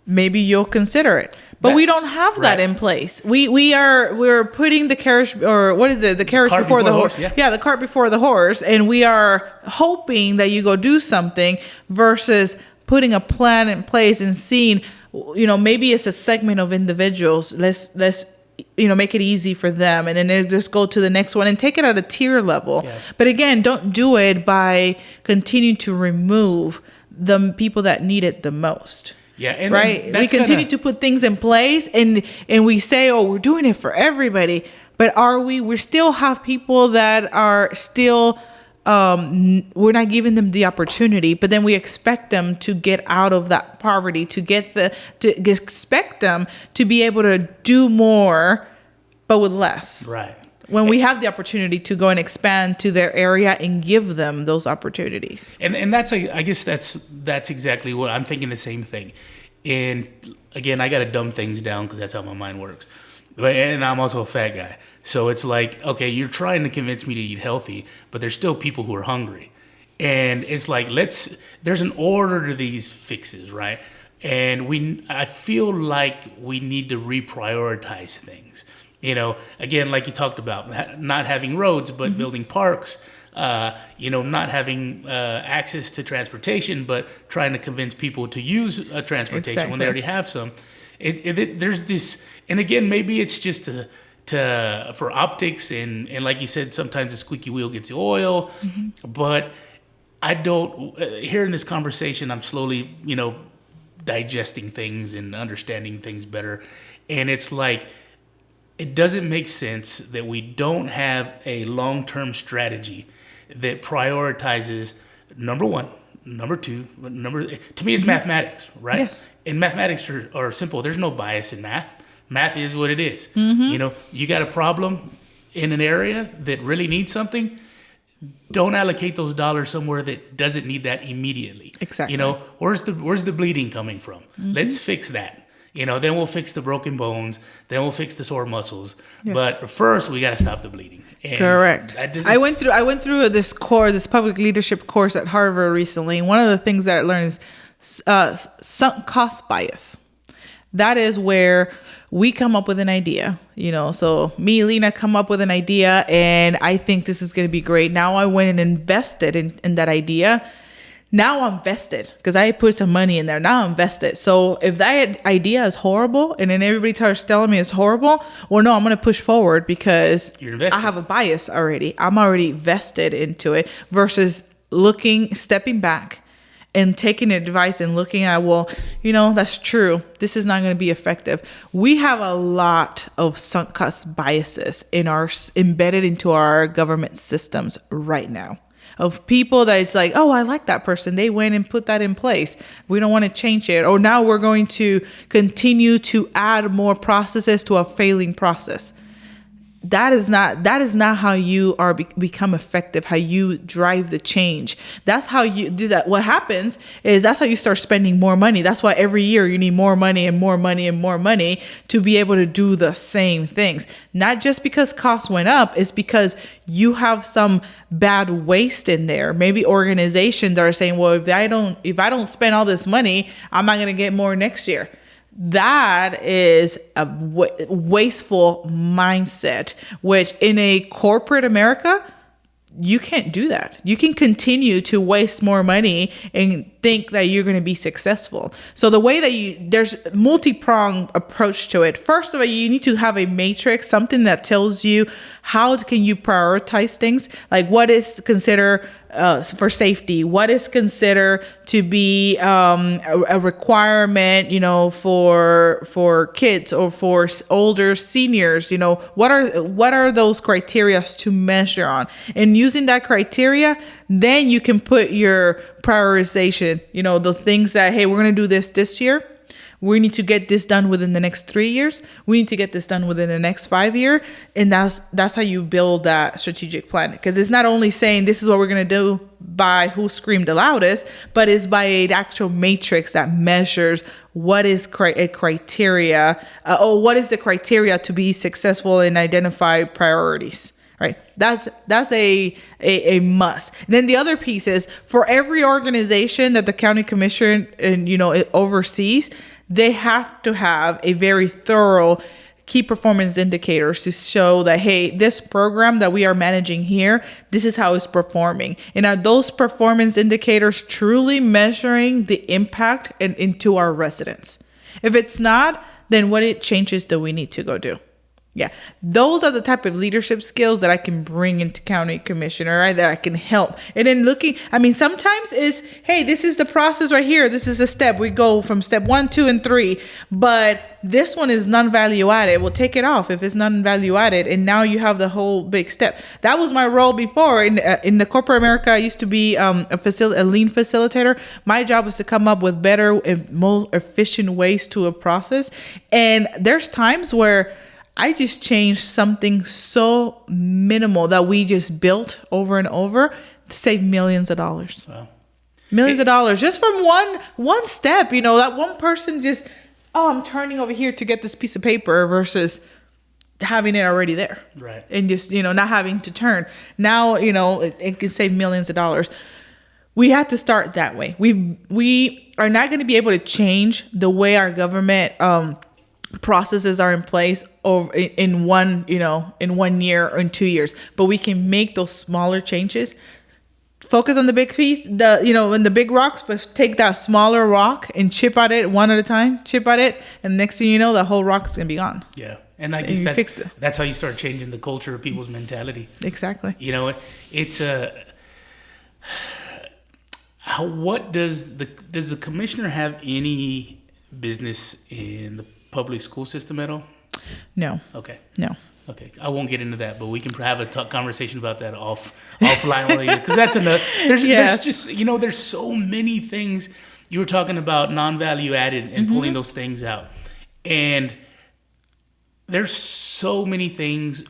maybe you'll consider it. But we don't have that in place. We're putting the carriage, or what is it? The carriage before the horse. Yeah, the cart before the horse. And we are hoping that you go do something versus putting a plan in place and seeing, maybe it's a segment of individuals. Let's make it easy for them, and then they just go to the next one and take it at a tier level. Yeah. But again, don't do it by continuing to remove the people that need it the most. Yeah, and right. We continue to put things in place, and we say, "Oh, we're doing it for everybody." But are we? We still have people that are still. We're not giving them the opportunity, but then we expect them to get out of that poverty, to expect them to be able to do more, but with less. Right. When we have the opportunity to go and expand to their area and give them those opportunities. And that's, I guess that's exactly what I'm thinking, the same thing. And again, I got to dumb things down because that's how my mind works. And I'm also a fat guy. So it's like, okay, you're trying to convince me to eat healthy, but there's still people who are hungry. And it's like, there's an order to these fixes, right? And I feel like we need to reprioritize things. Again, like you talked about, not having roads, but building parks, not having access to transportation, but trying to convince people to use transportation when they already have some. There's this, and again, maybe it's just for optics, and like you said, sometimes the squeaky wheel gets the oil, but I don't, here in this conversation, I'm slowly, digesting things and understanding things better. And it's like, it doesn't make sense that we don't have a long-term strategy that prioritizes number one, number two, to me it's mathematics, right? Yes. And mathematics are simple. There's no bias in math. Math is what it is. You got a problem in an area that really needs something, don't allocate those dollars somewhere that doesn't need that immediately. Exactly. Where's the bleeding coming from? Let's fix that. Then we'll fix the broken bones. Then we'll fix the sore muscles. Yes. But first, we got to stop the bleeding. And correct. I went through this public leadership course at Harvard recently. And one of the things that I learned is sunk cost bias. That is where we come up with an idea, so me, Lina, come up with an idea, and I think this is going to be great. Now I went and invested in that idea. Now I'm vested because I put some money in there. Now I'm vested. So if that idea is horrible and then everybody starts telling me it's horrible, well, no, I'm going to push forward because I have a bias already. I'm already vested into it versus stepping back and taking advice and looking at, that's true. This is not going to be effective. We have a lot of sunk cost biases embedded into our government systems right now. Of people that it's like, oh, I like that person. They went and put that in place. We don't want to change it. Or now we're going to continue to add more processes to a failing process. that is not how you are become effective, how you drive the change. That's how you do that. What happens is that's how you start spending more money. That's why every year you need more money and more money and more money to be able to do the same things. Not just because costs went up, it's because you have some bad waste in there. Maybe organizations are saying, well, if I don't spend all this money, I'm not going to get more next year. That is a wasteful mindset, which in a corporate America, you can't do that. You can continue to waste more money and think that you're going to be successful. So the way that there's multi-pronged approach to it. First of all, you need to have a matrix, something that tells you how can you prioritize things, like what is considered for safety, what is considered to be a requirement, for kids or for older seniors. What are those criteria to measure on? And using that criteria, then you can put your prioritization, the things that, hey, we're going to do this year. We need to get this done within the next 3 years. We need to get this done within the next 5 years. And that's how you build that strategic plan. Because it's not only saying this is what we're going to do by who screamed the loudest, but it's by an actual matrix that measures what is a criteria, or what is the criteria to be successful in identified priorities. Right. That's a must. And then the other piece is for every organization that the county commissioner it oversees, they have to have a very thorough key performance indicators to show that, hey, this program that we are managing here, this is how it's performing. And are those performance indicators truly measuring the impact into our residents? If it's not, then what changes do we need to go do? Yeah, those are the type of leadership skills that I can bring into county commissioner, right? That I can help. And then sometimes is, hey, this is the process right here. This is the step. We go from step 1, 2, and 3. But this one is non-value added. We'll take it off if it's non-value added. And now you have the whole big step. That was my role before. In the corporate America, I used to be a lean facilitator. My job was to come up with better and more efficient ways to a process. And there's times where I just changed something so minimal that we just built over and over to save millions of dollars. Wow. Millions of dollars just from one step, that one person just, I'm turning over here to get this piece of paper versus having it already there. Right. And just, not having to turn. Now, it can save millions of dollars. We had to start that way. We are not going to be able to change the way our government processes are in place over in 1 year or in 2 years, but we can make those smaller changes. Focus on the big piece, in the big rocks, but take that smaller rock and chip at it one at a time, and next thing you know, the whole rock is gonna be gone. Yeah, and I guess that's how you start changing the culture of people's mentality. Exactly. It's what does the commissioner have any business in the public school system at all? No. Okay. No. Okay. I won't get into that, but we can have a conversation about that offline because that's another. There's just there's so many things. You were talking about non-value added and pulling those things out, and there's so many things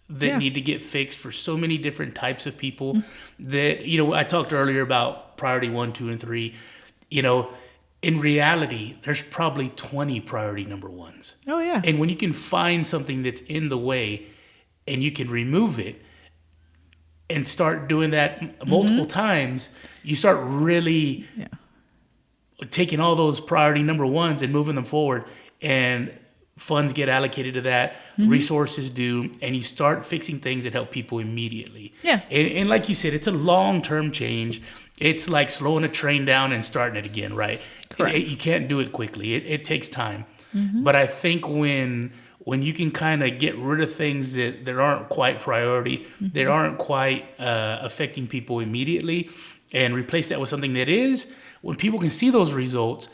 that need to get fixed for so many different types of people. That I talked earlier about priority 1, 2, and 3. In reality, there's probably 20 priority number ones. Oh, yeah. And when you can find something that's in the way and you can remove it and start doing that multiple times, you start really taking all those priority number ones and moving them forward. And funds get allocated to that, resources do, and you start fixing things that help people immediately. Yeah. And like you said, it's a long-term change. It's like slowing a train down and starting it again, right? Correct. You can't do it quickly. It takes time. But I think when you can kind of get rid of things that aren't quite priority, that aren't quite affecting people immediately, and replace that with something that is, when people can see those results,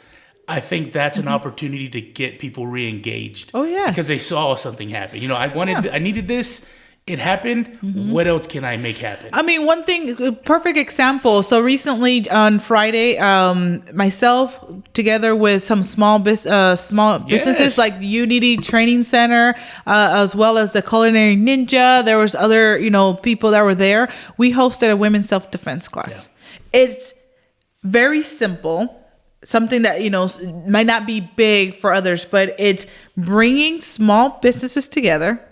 I think that's an opportunity to get people re-engaged. Oh, yes. Because they saw something happen. I needed this. it happened. What else can I make happen? I mean, one thing, perfect example. So recently on Friday, myself together with some small businesses like Unity Training Center, as well as the Culinary Ninja. There was other, people that were there. We hosted a women's self-defense class. Yeah. It's very simple. Something that, might not be big for others, but it's bringing small businesses together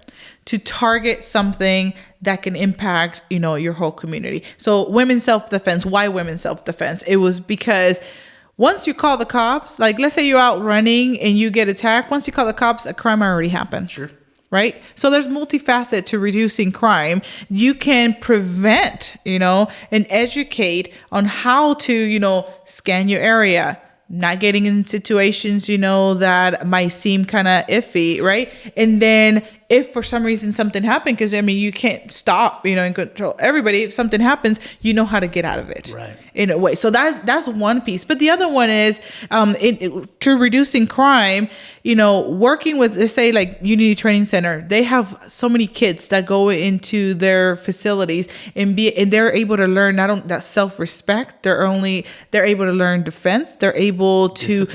to target something that can impact, your whole community. So women's self-defense. Why women's self-defense? It was because once you call the cops, like let's say you're out running and you get attacked. Once you call the cops, a crime already happened. Sure. Right? So there's multifaceted to reducing crime. You can prevent, and educate on how to, scan your area, not getting in situations, that might seem kind of iffy, right? And then if for some reason something happened, because you can't stop, and control everybody. If something happens, you know how to get out of it, right? In a way. So that's one piece. But the other one is to reducing crime. Working with, let's say, like Unity Training Center, they have so many kids that go into their facilities and they're able to learn not only that self-respect. They're able to learn defense. They're able to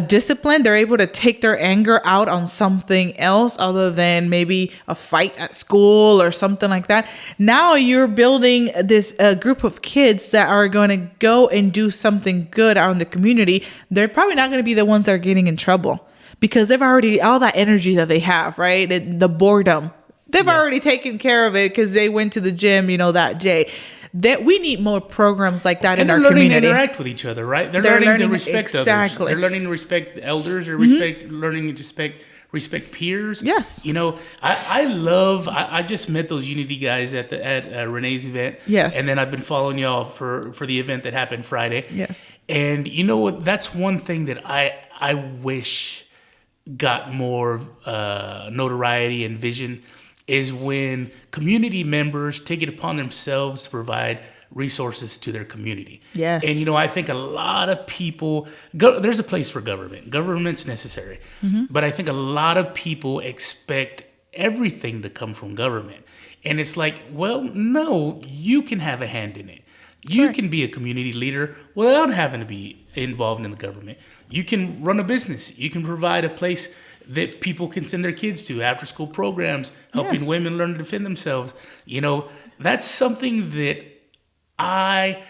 discipline. They're able to take their anger out on something else other than maybe a fight at school or something like that. Now you're building this group of kids that are going to go and do something good out in the community. They're probably not going to be the ones that are getting in trouble because they've already, all that energy that they have, right? The boredom, they've already taken care of it because they went to the gym, that day. That we need more programs like that in our community. They're learning to interact with each other, right? They're learning to respect others. They're learning to respect elders. They're learning to respect peers. Yes. I just met those Unity guys at Renee's event. Yes. And then I've been following y'all for the event that happened Friday. Yes. And you know what? That's one thing that I wish got more notoriety and vision, is when community members take it upon themselves to provide resources to their community. Yes. And, I think a lot of people, there's a place for government. Government's necessary. But I think a lot of people expect everything to come from government. And it's like, well, no, you can have a hand in it. You can be a community leader without having to be involved in the government. You can run a business. You can provide a place that people can send their kids to, after school programs, helping women learn to defend themselves. That's something that I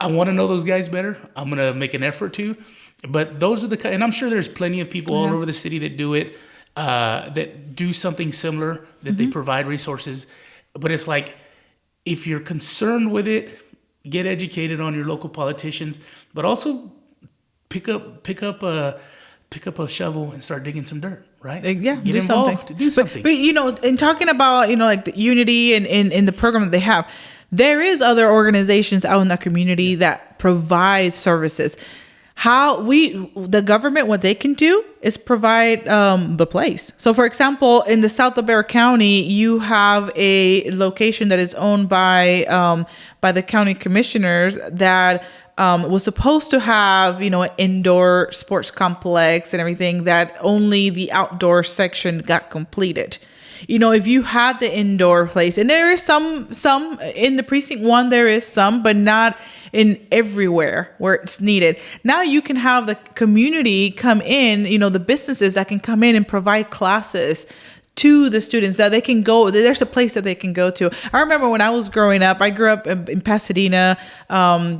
want to know those guys better. I'm going to make an effort to. But those are and I'm sure there's plenty of people all over the city that do it, that do something similar, that they provide resources. But it's like, if you're concerned with it, get educated on your local politicians, but also pick up a shovel and start digging some dirt, right? Yeah, get involved, do something. But in talking about like the Unity and in the program that they have, there is other organizations out in the community that provide services. The government, what they can do is provide the place. So, for example, in the south of Bexar County, you have a location that is owned by the county commissioners that was supposed to have, an indoor sports complex and everything, that only the outdoor section got completed. If you had the indoor place, and there is some in the precinct 1, there is some, but not in everywhere where it's needed. Now you can have the community come in, the businesses that can come in and provide classes to the students that they can go. There's a place that they can go to. I remember when I was growing up, I grew up in Pasadena,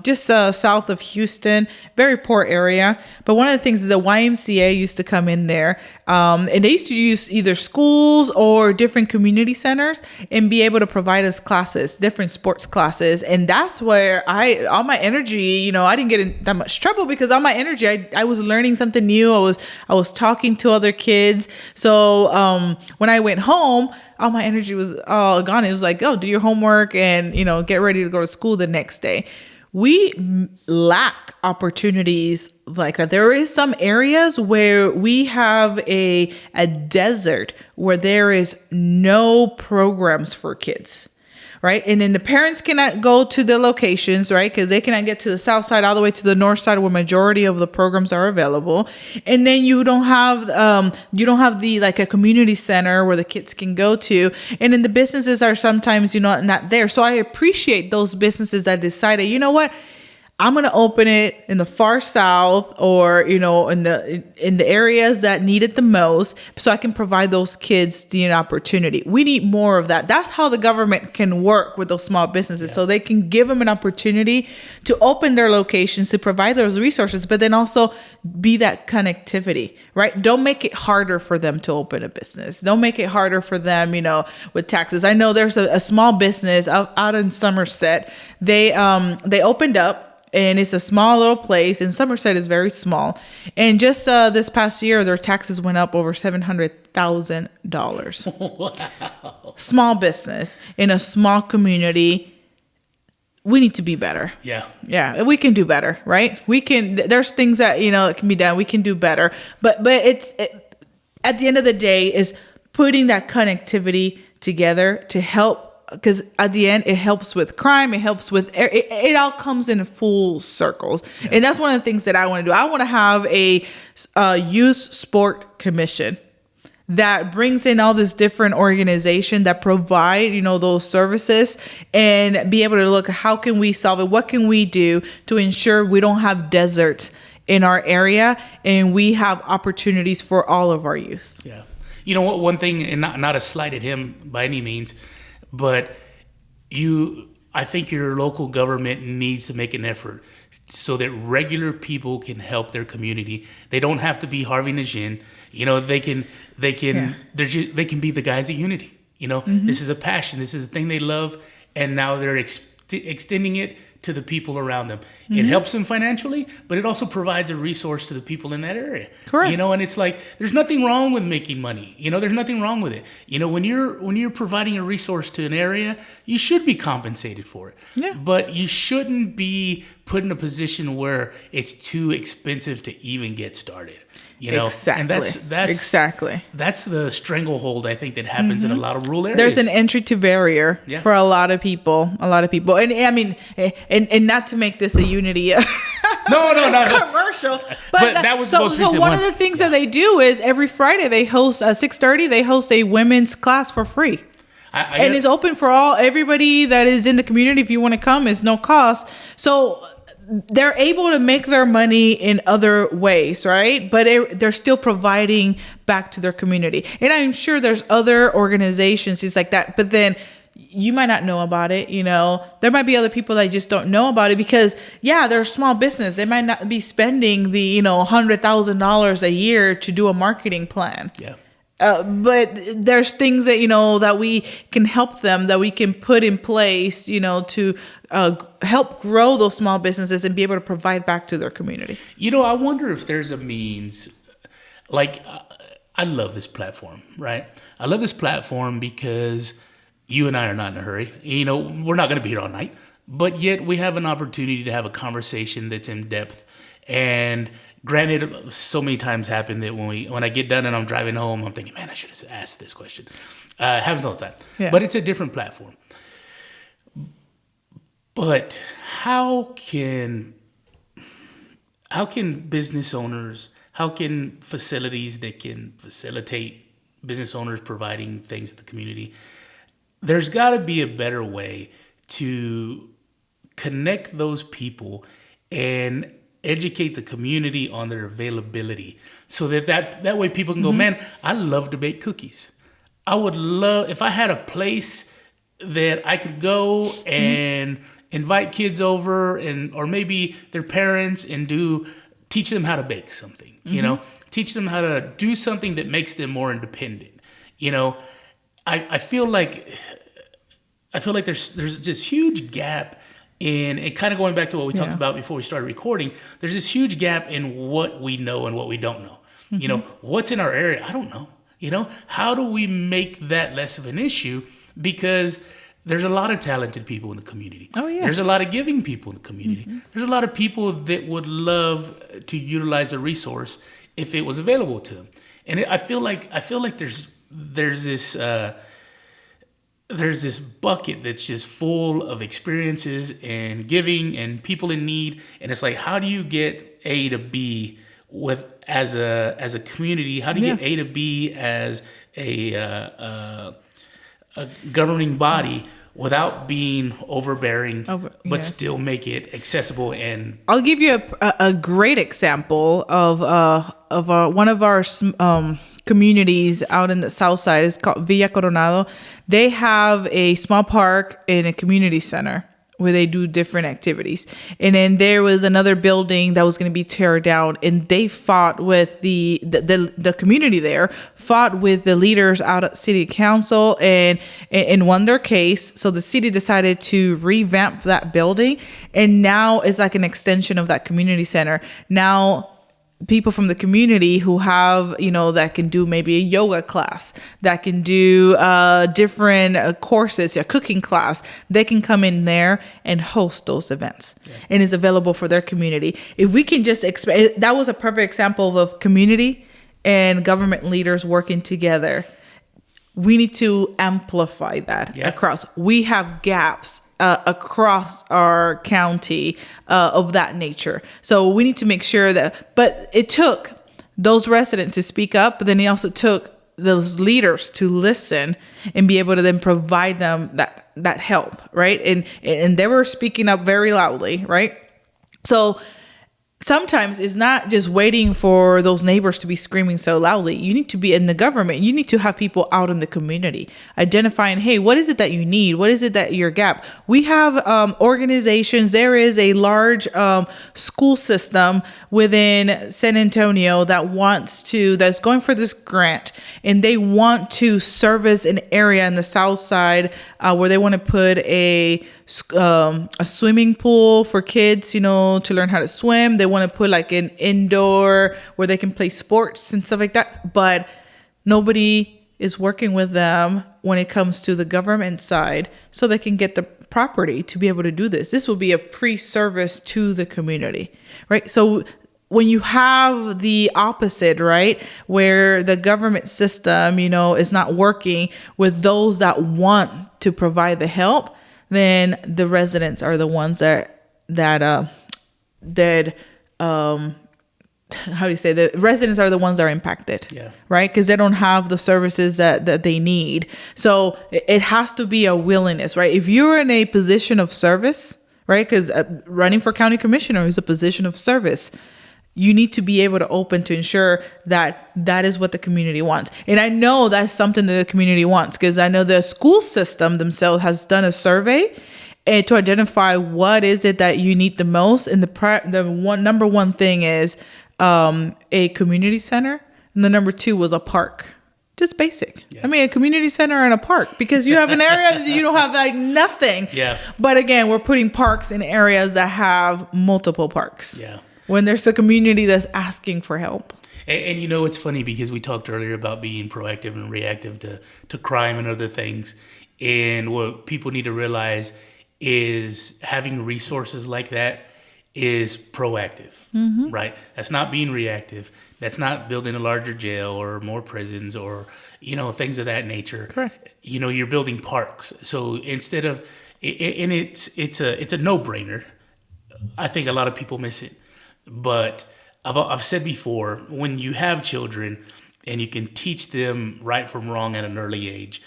just south of Houston, very poor area. But one of the things is the YMCA used to come in there, and they used to use either schools or different community centers and be able to provide us classes, different sports classes. And that's where all my energy, I didn't get in that much trouble because all my energy, I was learning something new. I was talking to other kids. So when I went home, all my energy was all gone. It was like, oh, do your homework and, get ready to go to school the next day. We lack opportunities like that. There is some areas where we have a desert where there is no programs for kids. right? And then the parents cannot go to the locations, right? Because they cannot get to the south side all the way to the north side where majority of the programs are available. And then you don't have the like a community center where the kids can go to. And then the businesses are sometimes, not there. So I appreciate those businesses that decided, you know what? I'm going to open it in the far south or, in the areas that need it the most so I can provide those kids the opportunity. We need more of that. That's how the government can work with those small businesses. So they can give them an opportunity to open their locations, to provide those resources, but then also be that connectivity, right? Don't make it harder for them to open a business. Don't make it harder for them, with taxes. I know there's a small business out in Somerset. They opened up. And it's a small little place, and Somerset is very small. And just this past year, their taxes went up over $700,000. Wow. Small business in a small community. We need to be better. Yeah, we can do better, right? We can. There's things that it can be done. We can do better, but at the end of the day, is putting that connectivity together to help. Because at the end, it helps with crime. It helps with it all comes in full circles. Yeah. And that's one of the things that I want to do. I want to have a youth sport commission that brings in all this different organization that provide, those services and be able to look, how can we solve it? What can we do to ensure we don't have deserts in our area and we have opportunities for all of our youth? Yeah. You know what? One thing, and not a slight at him by any means, but I think your local government needs to make an effort so that regular people can help their community. They don't have to be Harvey Najin. They can be the guys at Unity. This is a passion. This is a thing they love, and now they're extending it to the people around them. Mm-hmm. It helps them financially, but it also provides a resource to the people in that area. Correct. And it's like, there's nothing wrong with making money. There's nothing wrong with it. When you're providing a resource to an area, you should be compensated for it. Yeah. But you shouldn't be put in a position where it's too expensive to even get started. Exactly. And that's the stranglehold I think that happens in a lot of rural areas. There's an entry to barrier for a lot of people. And I mean, and not to make this a Unity no, commercial, but that was the most recent one of the things that they do is every Friday they host 6:30. They host a women's class for free. And it's open for everybody that is in the community. If you want to come, it's no cost. So they're able to make their money in other ways, right? But they're still providing back to their community. And I'm sure there's other organizations just like that. But then you might not know about it. There might be other people that just don't know about it because, they're a small business. They might not be spending the, $100,000 a year to do a marketing plan. Yeah. But there's things that, that we can help them, that we can put in place, to help grow those small businesses and be able to provide back to their community. I wonder if there's a means, like, I love this platform, right? I love this platform because you and I are not in a hurry. We're not going to be here all night, but yet we have an opportunity to have a conversation that's in depth. And granted, so many times happen that when I get done and I'm driving home, I'm thinking, man, I should have asked this question. Happens all the time. Yeah. But it's a different platform. But how can business owners, how can facilities that can facilitate business owners providing things to the community, there's got to be a better way to connect those people and educate the community on their availability so that way people can go, man, I love to bake cookies. I would love, if I had a place that I could go and invite kids over or maybe their parents and teach them how to bake something, teach them how to do something that makes them more independent. I feel like there's this huge gap in, and kind of going back to what we talked about before we started recording, there's this huge gap in what we know and what we don't know. What's in our area? I don't know. How do we make that less of an issue? Because there's a lot of talented people in the community. Oh, yes. There's a lot of giving people in the community. There's a lot of people that would love to utilize a resource if it was available to them. And I feel like there's this there's this bucket that's just full of experiences and giving and people in need, and it's like, how do you get A to B as a community? How do you get A to B as a governing body without being overbearing, but still make it accessible? And I'll give you a great example of one of our communities out in the Southside. It's called Villa Coronado. They have a small park and a community center where they do different activities. And then there was another building that was going to be teared down, and they fought with the community there, fought with the leaders out at city council and won their case. So the city decided to revamp that building, and now it's like an extension of that community center. Now people from the community who have, that can do maybe a yoga class, that can do different courses, a cooking class, they can come in there and host those events, and is available for their community. If we can just that was a perfect example of community and government leaders working together. We need to amplify that across. We have gaps across our county of that nature. So we need to make sure that, but it took those residents to speak up, but then it also took those leaders to listen and be able to then provide them that help, right? And they were speaking up very loudly, right? So sometimes it's not just waiting for those neighbors to be screaming so loudly. You need to be in the government. You need to have people out in the community identifying, hey, what is it that you need? What is it that your gap? We have organizations. There is a large school system within San Antonio that's going for this grant, and they want to service an area in the South Side where they want to put a swimming pool for kids, to learn how to swim. They want to put like an indoor where they can play sports and stuff like that. But nobody is working with them when it comes to the government side so they can get the property to be able to do this. This will be a pre-service to the community, right? So when you have the opposite, right, where the government system, is not working with those that want to provide the help, then the residents are the ones the residents are the ones that are impacted, right? Because they don't have the services that they need. So it has to be a willingness, right? If you're in a position of service, right? Because running for county commissioner is a position of service. You need to be able to open to ensure that is what the community wants. And I know that's something that the community wants, because I know the school system themselves has done a survey to identify what is it that you need the most. And number one thing is a community center. And the number two was a park. Just basic. Yeah. I mean, a community center and a park, because you have an area that you don't have like nothing. Yeah. But again, we're putting parks in areas that have multiple parks. Yeah. When there's a community that's asking for help. And it's funny because we talked earlier about being proactive and reactive to crime and other things. And what people need to realize is having resources like that is proactive, right? That's not being reactive. That's not building a larger jail or more prisons or, things of that nature. Correct. You're building parks. So instead of, and it's a no-brainer. I think a lot of people miss it. But I've said before, when you have children and you can teach them right from wrong at an early age,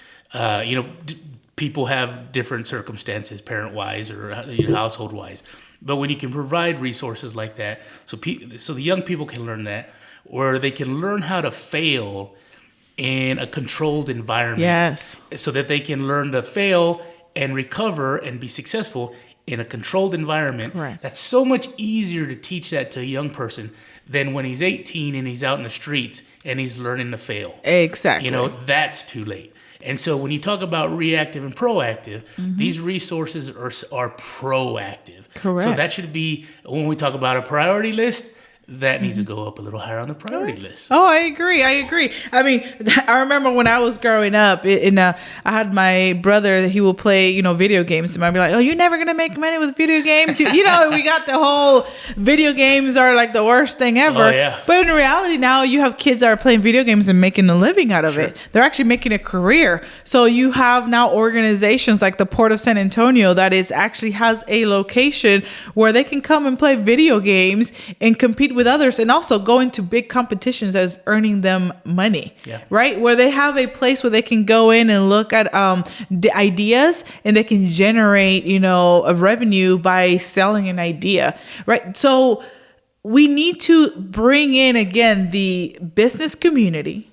people have different circumstances, parent-wise or household-wise. But when you can provide resources like that, so the young people can learn that, or they can learn how to fail in a controlled environment. Yes. So that they can learn to fail and recover and be successful in a controlled environment. Right. That's so much easier to teach that to a young person than when he's 18 and he's out in the streets and he's learning to fail. Exactly. That's too late. And so when you talk about reactive and proactive, these resources are proactive. Correct. So that should be, when we talk about a priority list, that needs to go up a little higher on the priority list. Oh, I agree. I mean, I remember when I was growing up, I had my brother, he will play, video games. And I'd be like, oh, you're never going to make money with video games. We got the whole video games are like the worst thing ever. Oh, yeah. But in reality, now you have kids that are playing video games and making a living out of it. They're actually making a career. So you have now organizations like the Port of San Antonio that actually has a location where they can come and play video games and compete with others, and also go into big competitions as earning them money, right? Where they have a place where they can go in and look at the ideas, and they can generate, a revenue by selling an idea, right? So we need to bring in again the business community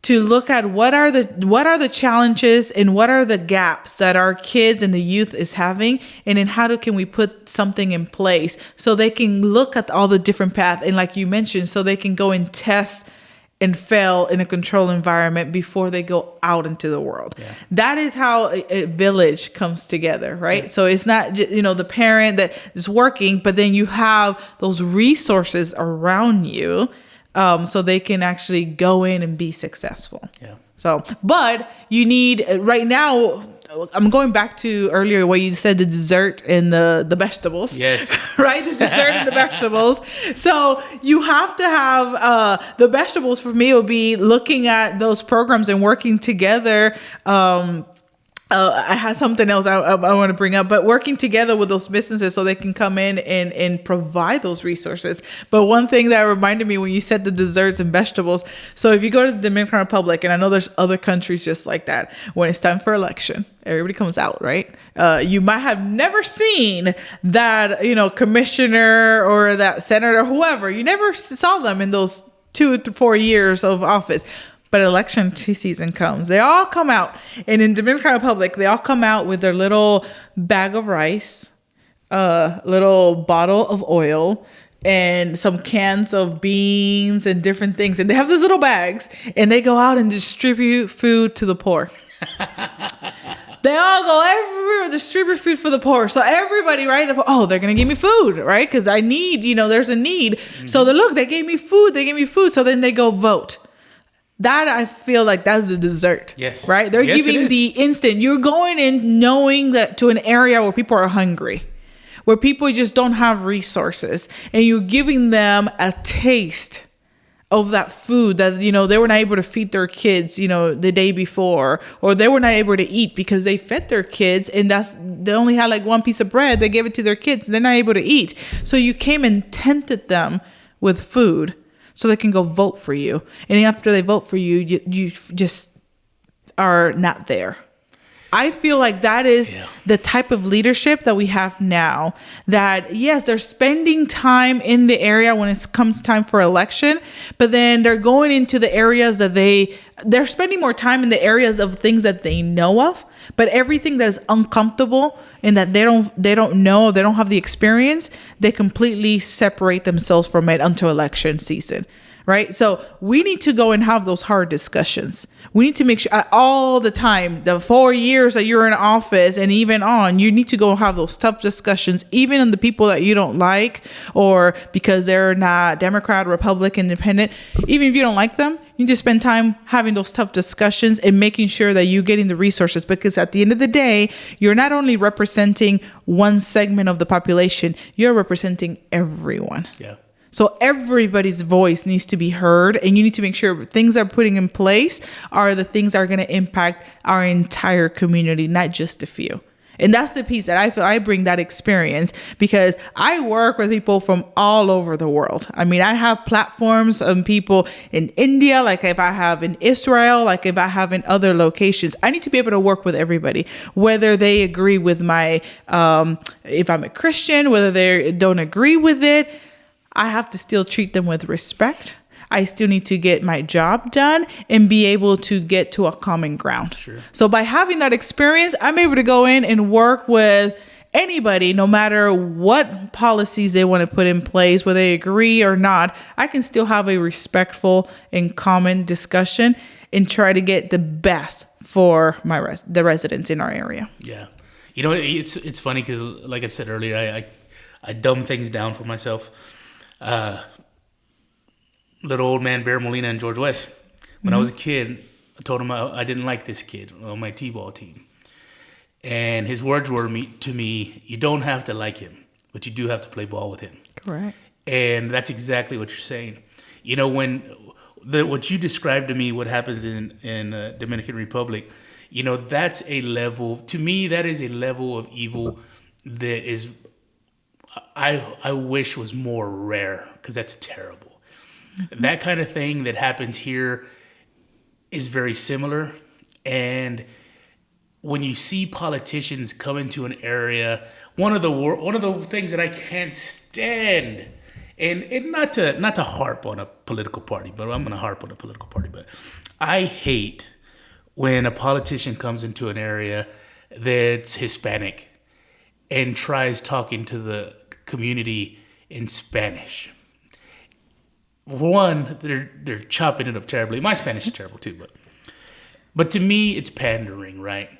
to look at what are the challenges and what are the gaps that our kids and the youth is having, and then can we put something in place so they can look at all the different paths, and like you mentioned, so they can go and test and fail in a controlled environment before they go out into the world. That is how a village comes together, right? So it's not just, the parent that is working, but then you have those resources around you, so they can actually go in and be successful. So, but you need right now, I'm going back to earlier where you said the dessert and the vegetables. Yes. Right? The dessert and the vegetables. So you have to have the vegetables. For me, will be looking at those programs and working together. I had something else I want to bring up, but working together with those businesses so they can come in and provide those resources. But one thing that reminded me when you said the desserts and vegetables. So if you go to the Dominican Republic, and I know there's other countries just like that, when it's time for election, everybody comes out, right? You might have never seen that, commissioner or that senator, whoever, you never saw them in those 2 to 4 years of office. But election season comes. They all come out. And in Dominican Republic, they all come out with their little bag of rice, little bottle of oil, and some cans of beans and different things. And they have these little bags, and they go out and distribute food to the poor. They all go everywhere, distribute food for the poor. So everybody, right? They're going to give me food, right? Because I need, there's a need. Mm-hmm. So they gave me food. So then they go vote. That I feel like that's the dessert. Yes. Right? They're giving the instant. You're going in knowing that to an area where people are hungry, where people just don't have resources, and you're giving them a taste of that food that, they were not able to feed their kids, the day before, or they were not able to eat because they fed their kids and they only had like one piece of bread. They gave it to their kids. They're not able to eat. So you came and tempted them with food, so they can go vote for you. And after they vote for you, you just are not there. I feel like that is the type of leadership that we have now, that yes, they're spending time in the area when it comes time for election, but then they're going into the areas that they're spending more time in the areas of things that they know of, but everything that is uncomfortable and that they don't know, they don't have the experience, they completely separate themselves from it until election season. Right? So we need to go and have those hard discussions. We need to make sure all the time, the 4 years that you're in office and even on, you need to go have those tough discussions, even on the people that you don't like, or because they're not Democrat, Republican, Independent. Even if you don't like them, you need to spend time having those tough discussions and making sure that you're getting the resources, because at the end of the day, you're not only representing one segment of the population, you're representing everyone. Yeah. So everybody's voice needs to be heard, and you need to make sure things are putting in place are the things that are going to impact our entire community, not just a few. And that's the piece that I feel I bring that experience, because I work with people from all over the world. I mean, I have platforms of people in India, like if I have in Israel, like if I have in other locations. I need to be able to work with everybody, whether they agree with my, if I'm a Christian, whether they don't agree with it. I have to still treat them with respect. I still need to get my job done and be able to get to a common ground. Sure. So by having that experience, I'm able to go in and work with anybody, no matter what policies they want to put in place, whether they agree or not. I can still have a respectful and common discussion and try to get the best for the residents in our area. Yeah. It's funny because, like I said earlier, I dumb things down for myself. Little old man Bear Molina and George West. When I was a kid, I told him I didn't like this kid on my T-ball team. And his words were to me, you don't have to like him, but you do have to play ball with him. Correct. And that's exactly what you're saying. You know, when what you described to me, what happens in Dominican Republic, you know, that's a level, to me, that is a level of evil that is, I wish was more rare, because that's terrible. Mm-hmm. That kind of thing that happens here is very similar. And when you see politicians come into an area, one of the things that I can't stand, and not to harp on a political party, but I'm going to harp on a political party, but I hate when a politician comes into an area that's Hispanic and tries talking to the community in Spanish. One, they're chopping it up terribly. My Spanish is terrible too, but to me, it's pandering, right?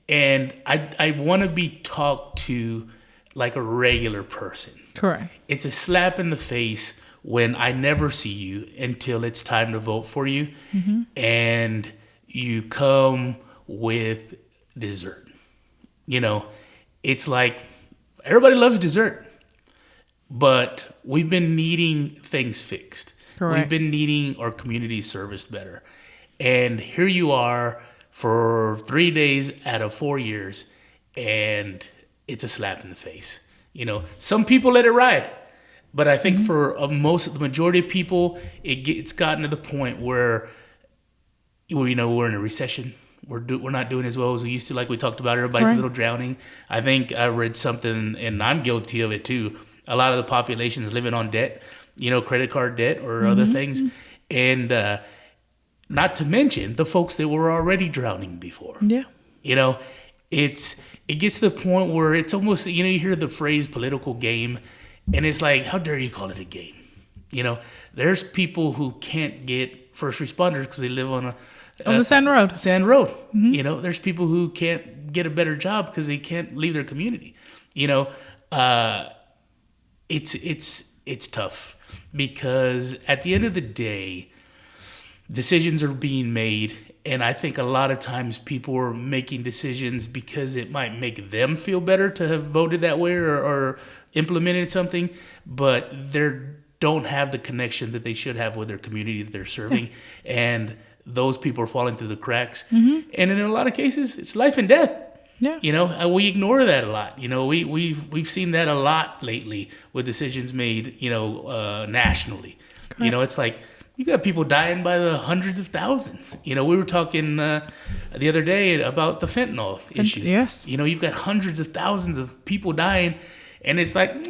And I want to be talked to like a regular person. Correct. It's a slap in the face when I never see you until it's time to vote for you, mm-hmm. and you come with dessert. You know, it's like everybody loves dessert, but we've been needing things fixed. Correct. We've been needing our community serviced better. And here you are for 3 days out of 4 years, and it's a slap in the face. You know, some people let it ride, but I think mm-hmm. for the majority of people, it's gotten to the point where, you know, we're in a recession. We're not doing as well as we used to, like we talked about. Everybody's a little drowning. I think I read something, and I'm guilty of it too. A lot of the population is living on debt, you know, credit card debt or mm-hmm. other things. And not to mention the folks that were already drowning before. Yeah. You know, it gets to the point where it's almost, you know, you hear the phrase political game, and it's like, how dare you call it a game? You know, there's people who can't get first responders because they live on the sand road. Mm-hmm. You know, there's people who can't get a better job because they can't leave their community. You know, it's tough because at the end of the day, decisions are being made, and I think a lot of times people are making decisions because it might make them feel better to have voted that way or implemented something, but they don't have the connection that they should have with their community that they're serving, and those people are falling through the cracks. Mm-hmm. And in a lot of cases, it's life and death. Yeah. You know, we ignore that a lot. You know, we've seen that a lot lately with decisions made, you know, nationally. Correct. You know, it's like, you got people dying by the hundreds of thousands. You know, we were talking the other day about the fentanyl issue. Yes. You know, you've got hundreds of thousands of people dying, and it's like,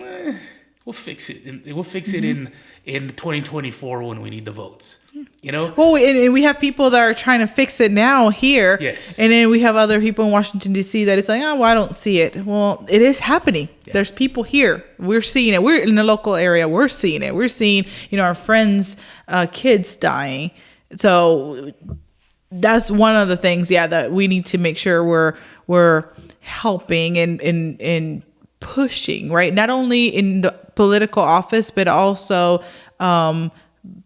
we'll fix it. We'll fix mm-hmm. it in 2024 when we need the votes. You know? Well, and we have people that are trying to fix it now here. Yes. And then we have other people in Washington, D.C. that it's like, oh, well, I don't see it. Well, it is happening. Yeah. There's people here. We're seeing it. We're in the local area. We're seeing it. We're seeing, you know, our friends' kids dying. So that's one of the things, that we need to make sure we're helping and pushing, right? Not only in the political office, but also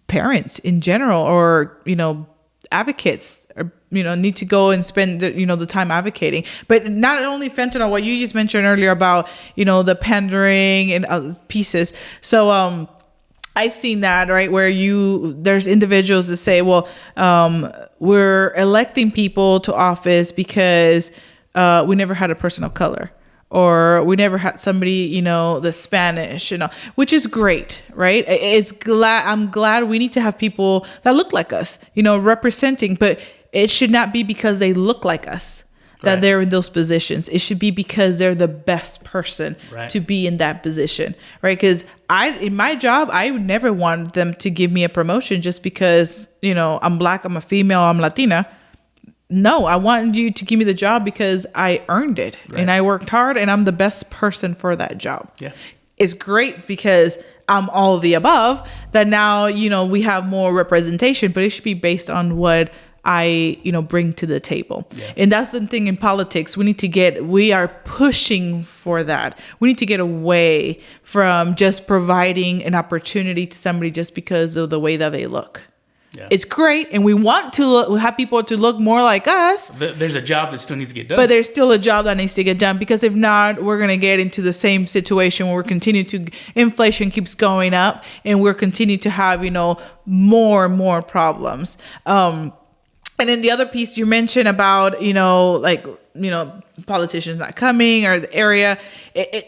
parents in general, or, you know, advocates, or, you know, need to go and spend the time advocating. But not only fentanyl, what you just mentioned earlier about, you know, the pandering and other pieces. So I've seen that, right, where there's individuals that say, well, we're electing people to office because we never had a person of color, or we never had somebody, you know, the Spanish, you know, which is great, right? I'm glad we need to have people that look like us, you know, representing, but it should not be because they look like us that they're in those positions. It should be because they're the best person to be in that position, right? Because in my job, I would never want them to give me a promotion just because, you know, I'm Black, I'm a female, I'm Latina. No, I want you to give me the job because I earned it and I worked hard and I'm the best person for that job. Yeah. It's great because I'm all of the above, that now, you know, we have more representation, but it should be based on what I bring to the table. And that's the thing in politics. We are pushing for that. We need to get away from just providing an opportunity to somebody just because of the way that they look. Yeah. It's great, and we want to have people to look more like us. There's a job that still needs to get done. But there's still a job that needs to get done, because if not, we're going to get into the same situation where inflation keeps going up, and we're continuing to have, more and more problems. And then the other piece you mentioned about, politicians not coming, or the area,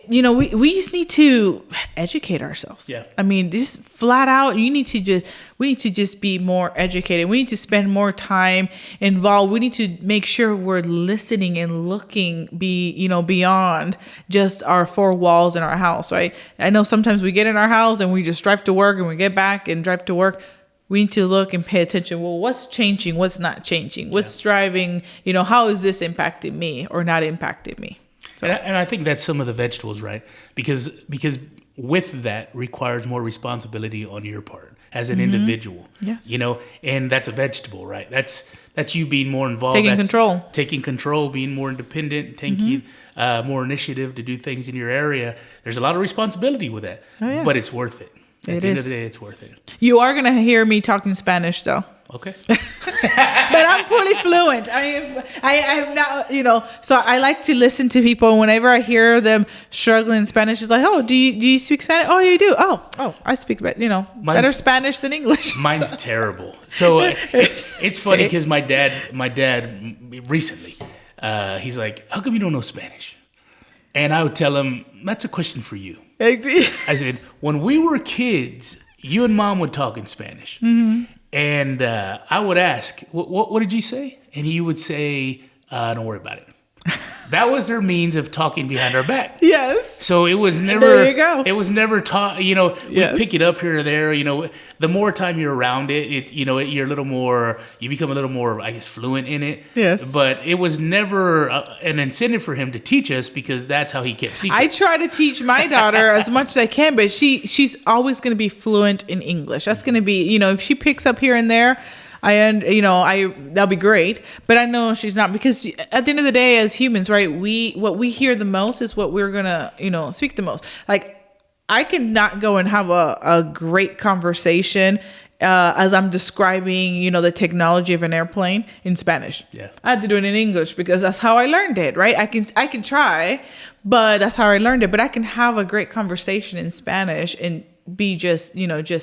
we just need to educate ourselves. Yeah. I mean, just flat out, we need to just be more educated. We need to spend more time involved. We need to make sure we're listening and looking beyond just our four walls in our house, right? I know sometimes we get in our house and we just drive to work, and we get back and drive to work. We need to look and pay attention. Well, what's changing? What's not changing? What's driving? How is this impacting me or not impacting me? So. And I think that's some of the vegetables, right? Because with that requires more responsibility on your part as an individual. Yes. And that's a vegetable, right? That's you being more involved. Taking control, being more independent, taking more initiative to do things in your area. There's a lot of responsibility with that, but it's worth it. At the end of the day, it's worth it. You are going to hear me talking Spanish, though. Okay. But I'm fully fluent. I am not, so I like to listen to people. Whenever I hear them struggling in Spanish, it's like, oh, do you speak Spanish? Oh, you do. Oh, I speak, better Spanish than English. Mine's terrible. So it's funny because my dad recently, he's like, how come you don't know Spanish? And I would tell him, that's a question for you. I said, when we were kids, you and Mom would talk in Spanish. Mm-hmm. And I would ask, what did you say? And he would say, don't worry about it. That was their means of talking behind our back. Yes. So it was never. There you go. It was never taught. We pick it up here or there. The more time you're around it, you're a little more. You become a little more, I guess, fluent in it. Yes. But it was never an incentive for him to teach us, because that's how he kept secrets. I try to teach my daughter as much as I can, but she's always going to be fluent in English. That's going to be, if she picks up here and there, that'll be great, but I know she's not, because at the end of the day, as humans, right, what we hear the most is what we're gonna, speak the most. Like, I cannot go and have a great conversation as I'm describing, the technology of an airplane in Spanish. Yeah, I had to do it in English because that's how I learned it, right? I can try, but that's how I learned it. But I can have a great conversation in Spanish and be just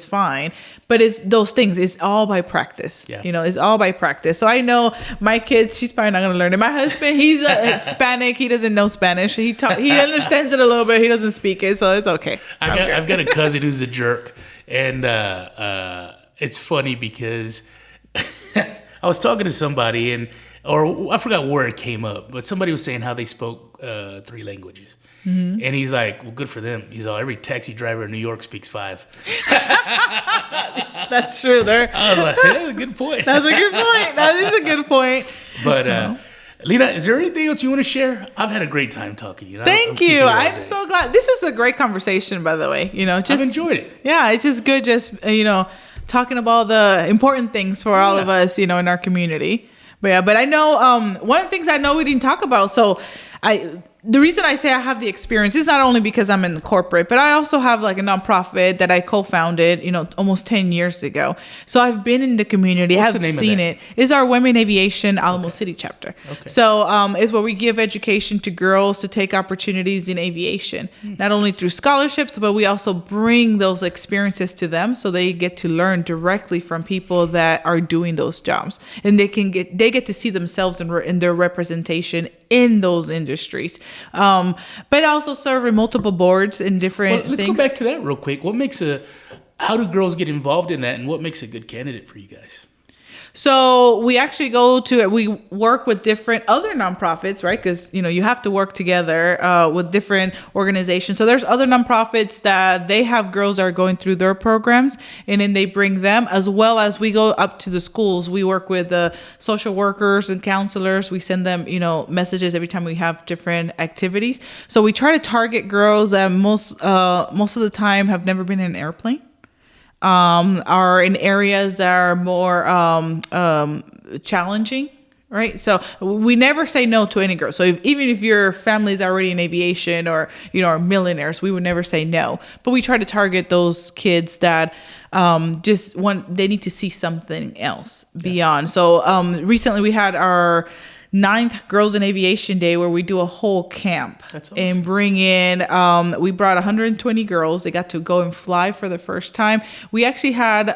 fine. But it's those things, it's all by practice. Yeah. It's all by practice. So I know my kids, she's probably not going to learn it. My husband, he's Hispanic. He doesn't know Spanish. He understands it a little bit. He doesn't speak it, so it's okay. I've got a cousin who's a jerk, and it's funny because I was talking to somebody, or I forgot where it came up, but somebody was saying how they spoke 3 languages. Mm-hmm. And he's like, well, good for them. He's all, every taxi driver in New York speaks 5. That's true. I was like, that's a good point. That's a good point. That is a good point. But Lina, is there anything else you want to share? I've had a great time talking to you. Thank you. I'm so glad. This is a great conversation, by the way. I've enjoyed it. Yeah, it's just good. Talking about the important things for all of us, in our community. But I know one of the things I know we didn't talk about. So the reason I say I have the experience is not only because I'm in corporate, but I also have like a nonprofit that I co-founded, almost 10 years ago. So I've been in the community. What's I've the name seen of that? it. It's our Women Aviation Alamo City chapter. Okay. So it's where we give education to girls to take opportunities in aviation, not only through scholarships, but we also bring those experiences to them so they get to learn directly from people that are doing those jobs, and they get to see themselves in their representation in those industries. But also serve in multiple boards in different let's things. go back to that real quick. How do girls get involved in that, and what makes a good candidate for you guys? So we actually we work with different other nonprofits, right? Because, you have to work together with different organizations. So there's other nonprofits that they have girls that are going through their programs, and then they bring them, as well as we go up to the schools. We work with the social workers and counselors. We send them, messages every time we have different activities. So we try to target girls that most of the time have never been in an airplane. are in areas that are more challenging. Right. So we never say no to any girl. So even if your family's already in aviation or, are millionaires, we would never say no. But we try to target those kids that they need to see something else beyond. So recently we had our 9th Girls in Aviation Day, where we do a whole camp. That's awesome. And bring in, we brought 120 girls. They got to go and fly for the first time. We actually had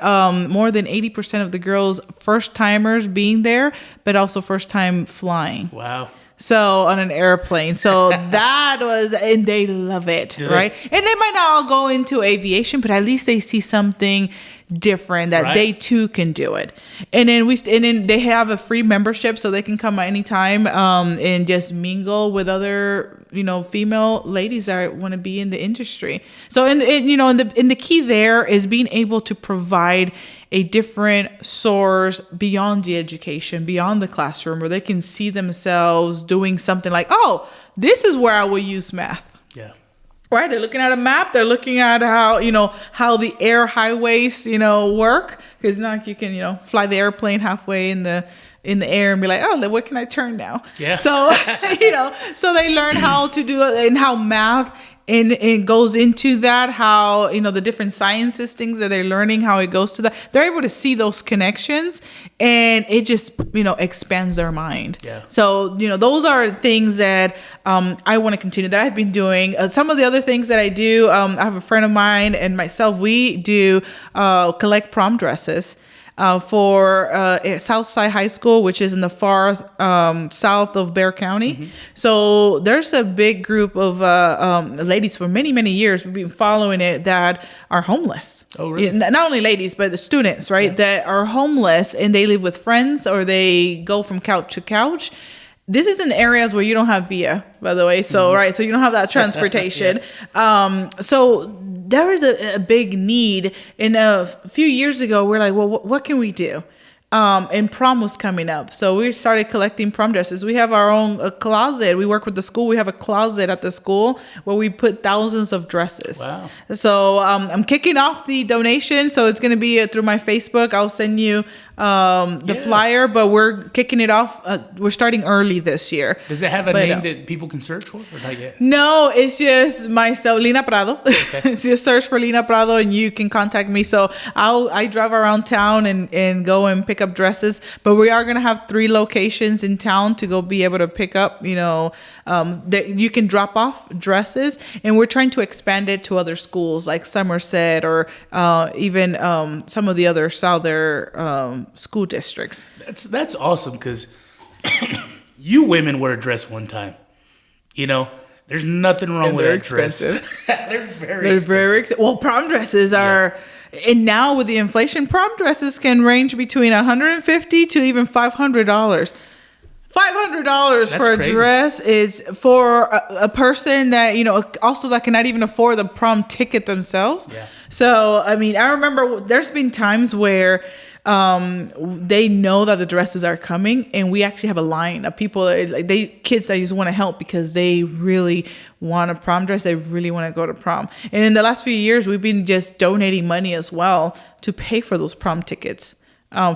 more than 80% of the girls first timers being there, but also first time flying. Wow. So on an airplane. So that was, and they love it, right? And they might not all go into aviation, but at least they see something different that they too can do it. And then they have a free membership, so they can come at any time and just mingle with other female ladies that want to be in the industry. So and the key there is being able to provide a different source beyond the education, beyond the classroom, where they can see themselves doing something like, oh, this is where I will use math. Yeah. Right? They're looking at a map. They're looking at how the air highways, work. Because now you can, fly the airplane halfway in the air and be like, oh, where can I turn now? Yeah. So, so they learn how to do it and how math and goes into that, how, the different sciences, things that they're learning, how it goes to that. They're able to see those connections, and it just, expands their mind. Yeah. So, those are things that I want to continue, that I've been doing. Some of the other things that I do, I have a friend of mine and myself, we do collect prom dresses. For Southside High School, which is in the far south of Bexar County. Mm-hmm. So there's a big group of ladies for many, many years. We've been following it, that are homeless. Oh, really? Not only ladies, but the students, right? Yeah. That are homeless, and they live with friends, or they go from couch to couch. This is in areas where you don't have VIA, by the way. So, right. So you don't have that transportation. Yeah. So there is a big need. And a few years ago, we're like, well, what can we do? And prom was coming up. So we started collecting prom dresses. We have our own closet. We work with the school. We have a closet at the school where we put thousands of dresses. Wow. So I'm kicking off the donation. So it's going to be through my Facebook. I'll send you the flyer, but we're kicking it off. We're starting early this year. Does it have a name that people can search for, or not yet? No, it's just myself, Lina Prado. Okay. Just search for Lina Prado and you can contact me. So I drive around town and go and pick up dresses, but we are going to have 3 locations in town to go be able to pick up, that you can drop off dresses, and we're trying to expand it to other schools like Somerset or even some of the other southern school districts. That's awesome, because you women wear a dress one time. There's nothing wrong with that expensive. Dress. They're very expensive. Well, prom dresses are, and now with the inflation, prom dresses can range between $150 to even $500. $500 for a dress is for a person that, also that cannot even afford the prom ticket themselves. Yeah. So, I remember there's been times where they know that the dresses are coming, and we actually have a line of people, kids that just want to help because they really want a prom dress. They really want to go to prom. And in the last few years, we've been just donating money as well to pay for those prom tickets.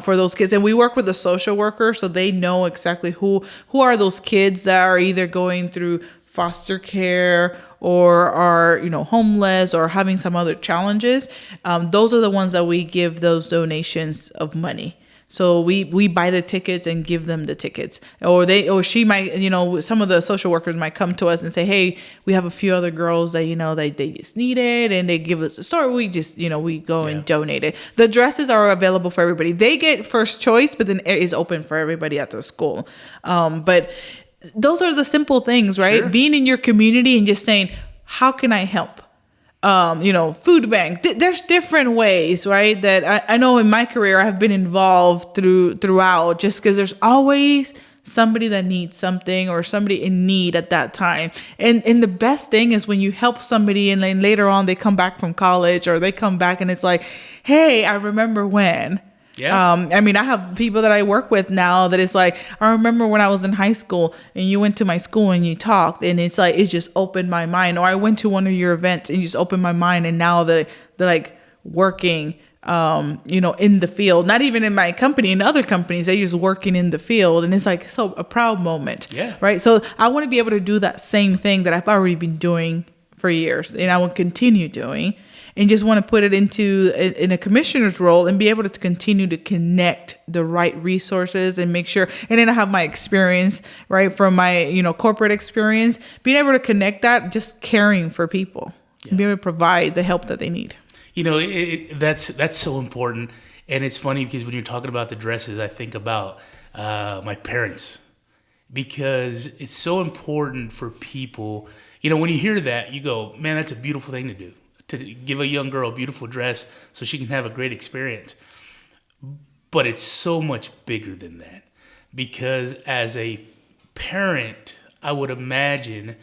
For those kids, and we work with a social worker, so they know exactly who are those kids that are either going through foster care or are homeless or having some other challenges. Those are the ones that we give those donations of money. So we buy the tickets and give them the tickets, or she might, some of the social workers might come to us and say, hey, we have a few other girls that, they just need it, and they give us a story. We just, we go and donate it. The dresses are available for everybody. They get first choice, but then it is open for everybody at the school. But those are the simple things, right? Sure. Being in your community and just saying, how can I help? Food bank. There's different ways, right? That I know in my career I have been involved throughout, just because there's always somebody that needs something or somebody in need at that time. And the best thing is when you help somebody and then later on they come back from college or they come back and it's like, hey, I remember when. Yeah. I have people that I work with now that it's like, I remember when I was in high school and you went to my school and you talked, and it's like, it just opened my mind. Or I went to one of your events and you just opened my mind, and now they're like working in the field, not even in my company, in other companies, they're just working in the field. And it's like, so a proud moment. Yeah. Right. So I want to be able to do that same thing that I've already been doing for years, and I will continue doing, and just want to put it in a commissioner's role and be able to continue to connect the right resources and make sure. And then I have my experience, right, from my, corporate experience, being able to connect that, just caring for people, be able to provide the help that they need. That's so important. And it's funny because when you're talking about the dresses, I think about my parents, because it's so important for people. When you hear that, you go, man, that's a beautiful thing to do, to give a young girl a beautiful dress so she can have a great experience. But it's so much bigger than that, because as a parent, I would imagine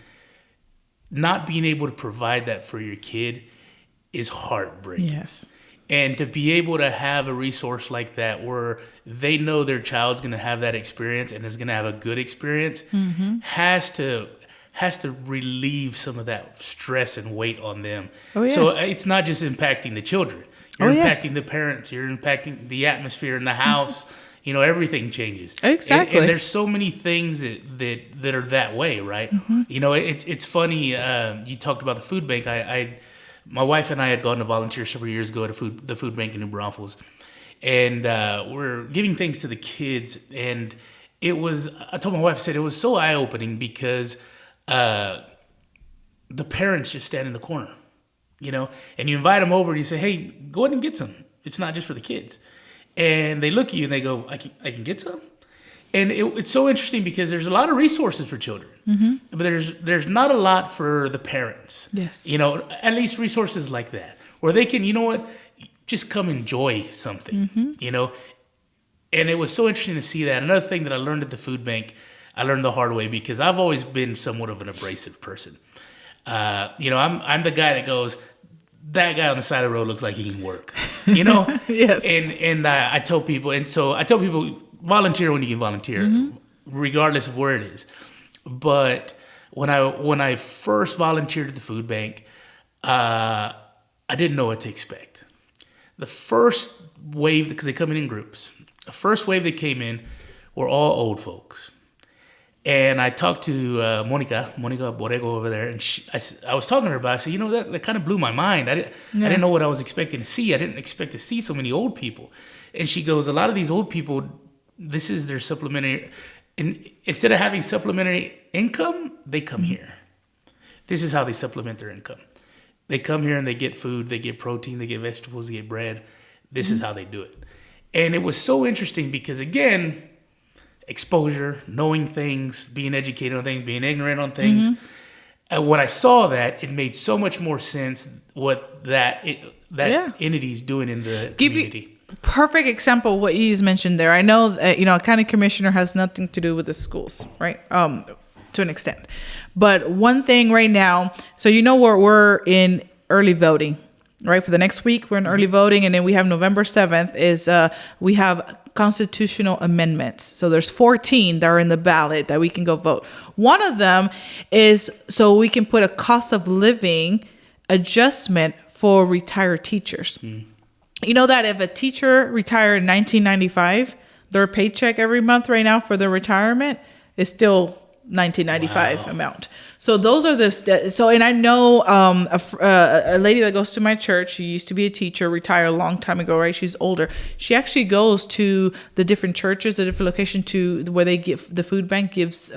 not being able to provide that for your kid is heartbreaking. Yes. And to be able to have a resource like that where they know their child's going to have that experience and is going to have a good experience has to relieve some of that stress and weight on them. Oh, yes. So it's not just impacting the children. You're impacting the parents. You're impacting the atmosphere in the house. Everything changes. Exactly. And there's so many things that are that way, right? It's funny. You talked about the food bank. My wife and I had gone to volunteer several years ago at the food bank in New Braunfels. And we're giving things to the kids. And I told my wife, I said, it was so eye-opening because the parents just stand in the corner, and you invite them over and you say, hey, go ahead and get some. It's not just for the kids. And they look at you and they go, I can get some. And it's so interesting because there's a lot of resources for children, but there's not a lot for the parents. Yes. At least resources like that, where they can, just come enjoy something, And it was so interesting to see that. Another thing that I learned at the food bank, I learned the hard way, because I've always been somewhat of an abrasive person. I'm the guy that goes, that guy on the side of the road looks like he can work, Yes. And I tell people, volunteer when you can volunteer, regardless of where it is. But when I first volunteered at the food bank, I didn't know what to expect. The first wave, because they come in groups, the first wave that came in were all old folks. And I talked to Monica Borrego over there, and I was talking to her about it. I said, that kind of blew my mind. I didn't know what I was expecting to see. I didn't expect to see so many old people. And she goes, a lot of these old people, this is their supplementary. And instead of having supplementary income, they come here. This is how they supplement their income. They come here and they get food, they get protein, they get vegetables, they get bread. This is how they do it. And it was so interesting because, again, exposure, knowing things, being educated on things, being ignorant on things. And when I saw that, it made so much more sense what that entity is doing in the community. Perfect example of what you just mentioned there. I know a county commissioner has nothing to do with the schools, right? To an extent. But one thing right now, so we're in early voting, right? For the next week, we're in early voting, and then we have November 7th is we have constitutional amendments. So there's 14 that are in the ballot that we can go vote. One of them is so we can put a cost of living adjustment for retired teachers. You know that if a teacher retired in 1995, their paycheck every month right now for their retirement is still 1995 amount. So those are and I know a lady that goes to my church. She used to be a teacher, retired a long time ago, right? She's older. She actually goes to the different churches, the different locations where they give, the food bank gives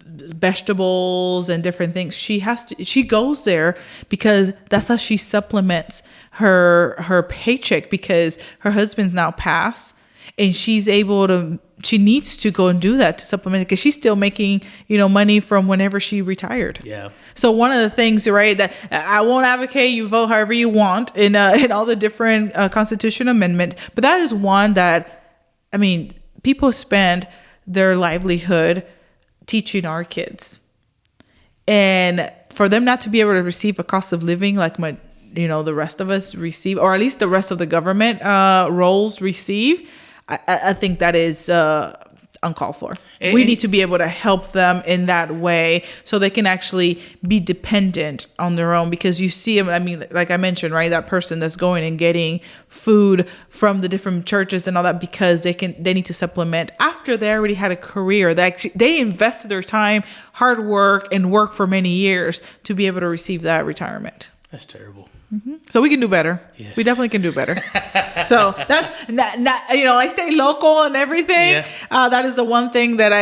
vegetables and different things. She goes there because that's how she supplements her paycheck, because her husband's now passed, and she needs to go and do that to supplement it, because she's still making, money from whenever she retired. Yeah. So one of the things, right, that I won't advocate you vote however you want in all the different constitutional amendment, but that is one that, people spend their livelihood teaching our kids, and for them not to be able to receive a cost of living like the rest of us receive, or at least the rest of the government roles receive. I think that is, uncalled for. We need to be able to help them in that way so they can actually be dependent on their own, because you see them, I mean, like I mentioned, right, that person that's going and getting food from the different churches and all that because they need to supplement after they already had a career. They invested their time, hard work, and work for many years to be able to receive that retirement. That's terrible. Mm-hmm. So we can do better. Yes. We definitely can do better. So that's not, I stay local and everything. Yeah. That is the one thing that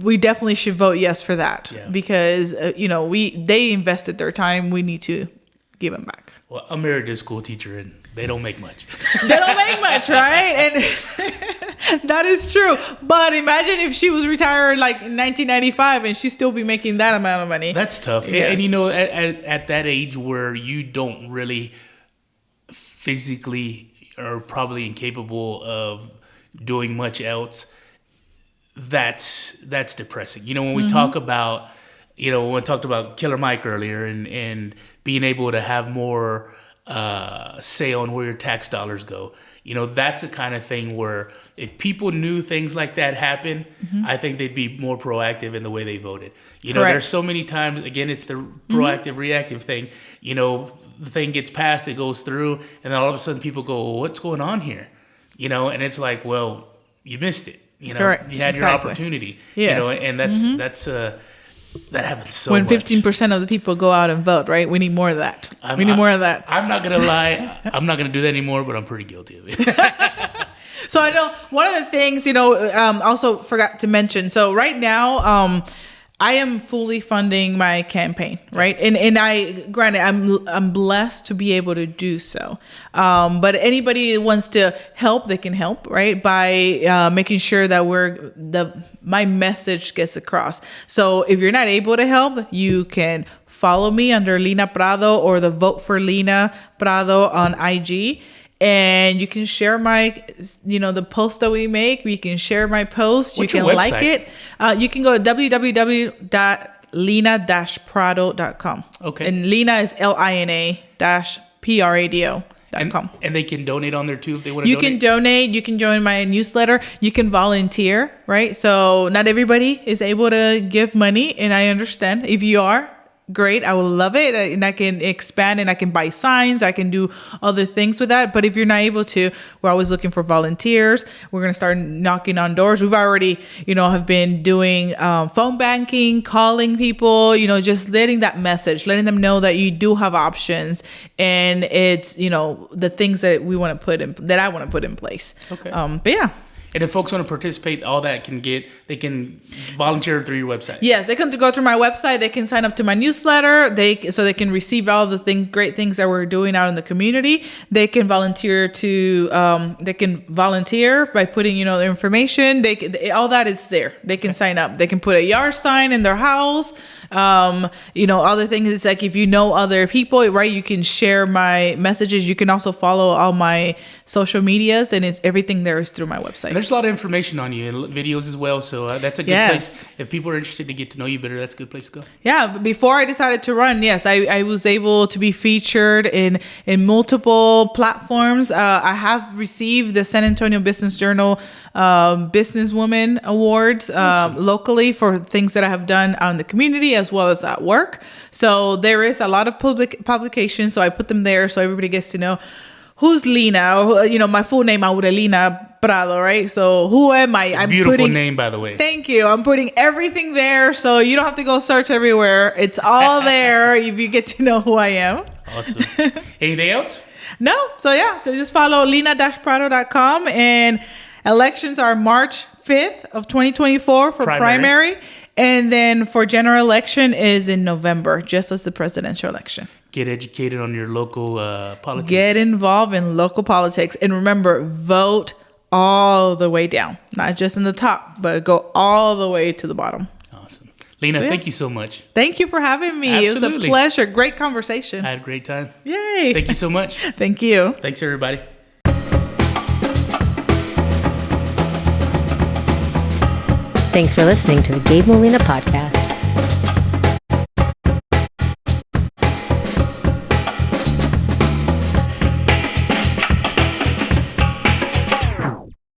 we definitely should vote yes for that, because, they invested their time. We need to give them back. Well, I'm married to a school teacher and they don't make much. They don't make much, right? And that is true. But imagine if she was retired like in 1995 and she'd still be making that amount of money. That's tough. Yes. And at that age where you don't really physically are probably incapable of doing much else, that's depressing. When we talk about, when we talked about Killer Mike earlier and being able to have more say on where your tax dollars go, that's the kind of thing where if people knew things like that happen, I think they'd be more proactive in the way they voted. There's so many times, again, it's the proactive, reactive thing. The thing gets passed, it goes through, and then all of a sudden people go, well, what's going on here? And it's like, well, you missed it. Correct. You had your opportunity. Yes. And that's that happens so when much. 15% of the people go out and vote, right? We need more of that. We need more of that. I'm not going to lie. I'm not going to do that anymore, but I'm pretty guilty of it. So I know one of the things, also forgot to mention. So right now, I am fully funding my campaign, right? And granted, I'm blessed to be able to do so. But anybody that wants to help, they can help, right? By making sure that my message gets across. So if you're not able to help, you can follow me under Lina Prado or the Vote for Lina Prado on IG. And you can share my, the post that we make. You can share my post. What's you can your like website? it. You can go to www.lina-prado.com. Okay. And Lina is LINA-PRADO.com. And they can donate on there too if they want to donate? You can donate. You can join my newsletter. You can volunteer, right? So not everybody is able to give money, and I understand. If you are, great. I will love it. And I can expand and I can buy signs. I can do other things with that. But if you're not able to, we're always looking for volunteers. We're going to start knocking on doors. We've already, have been doing phone banking, calling people, just letting that message, letting them know that you do have options. And it's, the things that we want to that I want to put in place. Okay. But yeah. And if folks want to participate, all that they can volunteer through your website. Yes, they can go through my website. They can sign up to my newsletter. So they can receive all the great things that we're doing out in the community. They can volunteer by putting, their information. All that is there. They can sign up. They can put a yard sign in their house. Other things is like if you know other people, right? You can share my messages. You can also follow all my social medias, and everything there is through my website. There's a lot of information on you and videos as well, so that's a good place. If people are interested to get to know you better, that's a good place to go. Yeah, but before I decided to run, yes, I was able to be featured in multiple platforms. I have received the San Antonio Business Journal Businesswoman Awards locally for things that I have done out in the community as well as at work. So there is a lot of public publications, so I put them there so everybody gets to know who's Lina, or, my full name, Lina Prado, right? So who am I? It's a beautiful name, by the way. Thank you. I'm putting everything there, so you don't have to go search everywhere. It's all there if you get to know who I am. Awesome. Anything else? No. So just follow lina-prado.com, and elections are March 5th of 2024 for primary. And then for general election is in November, just as the presidential election. Get educated on your local politics. Get involved in local politics. And remember, vote all the way down. Not just in the top, but go all the way to the bottom. Awesome. Lina, thank you so much. Thank you for having me. Absolutely. It was a pleasure. Great conversation. I had a great time. Yay. Thank you so much. Thank you. Thanks, everybody. Thanks for listening to the Gabe Molina Podcast.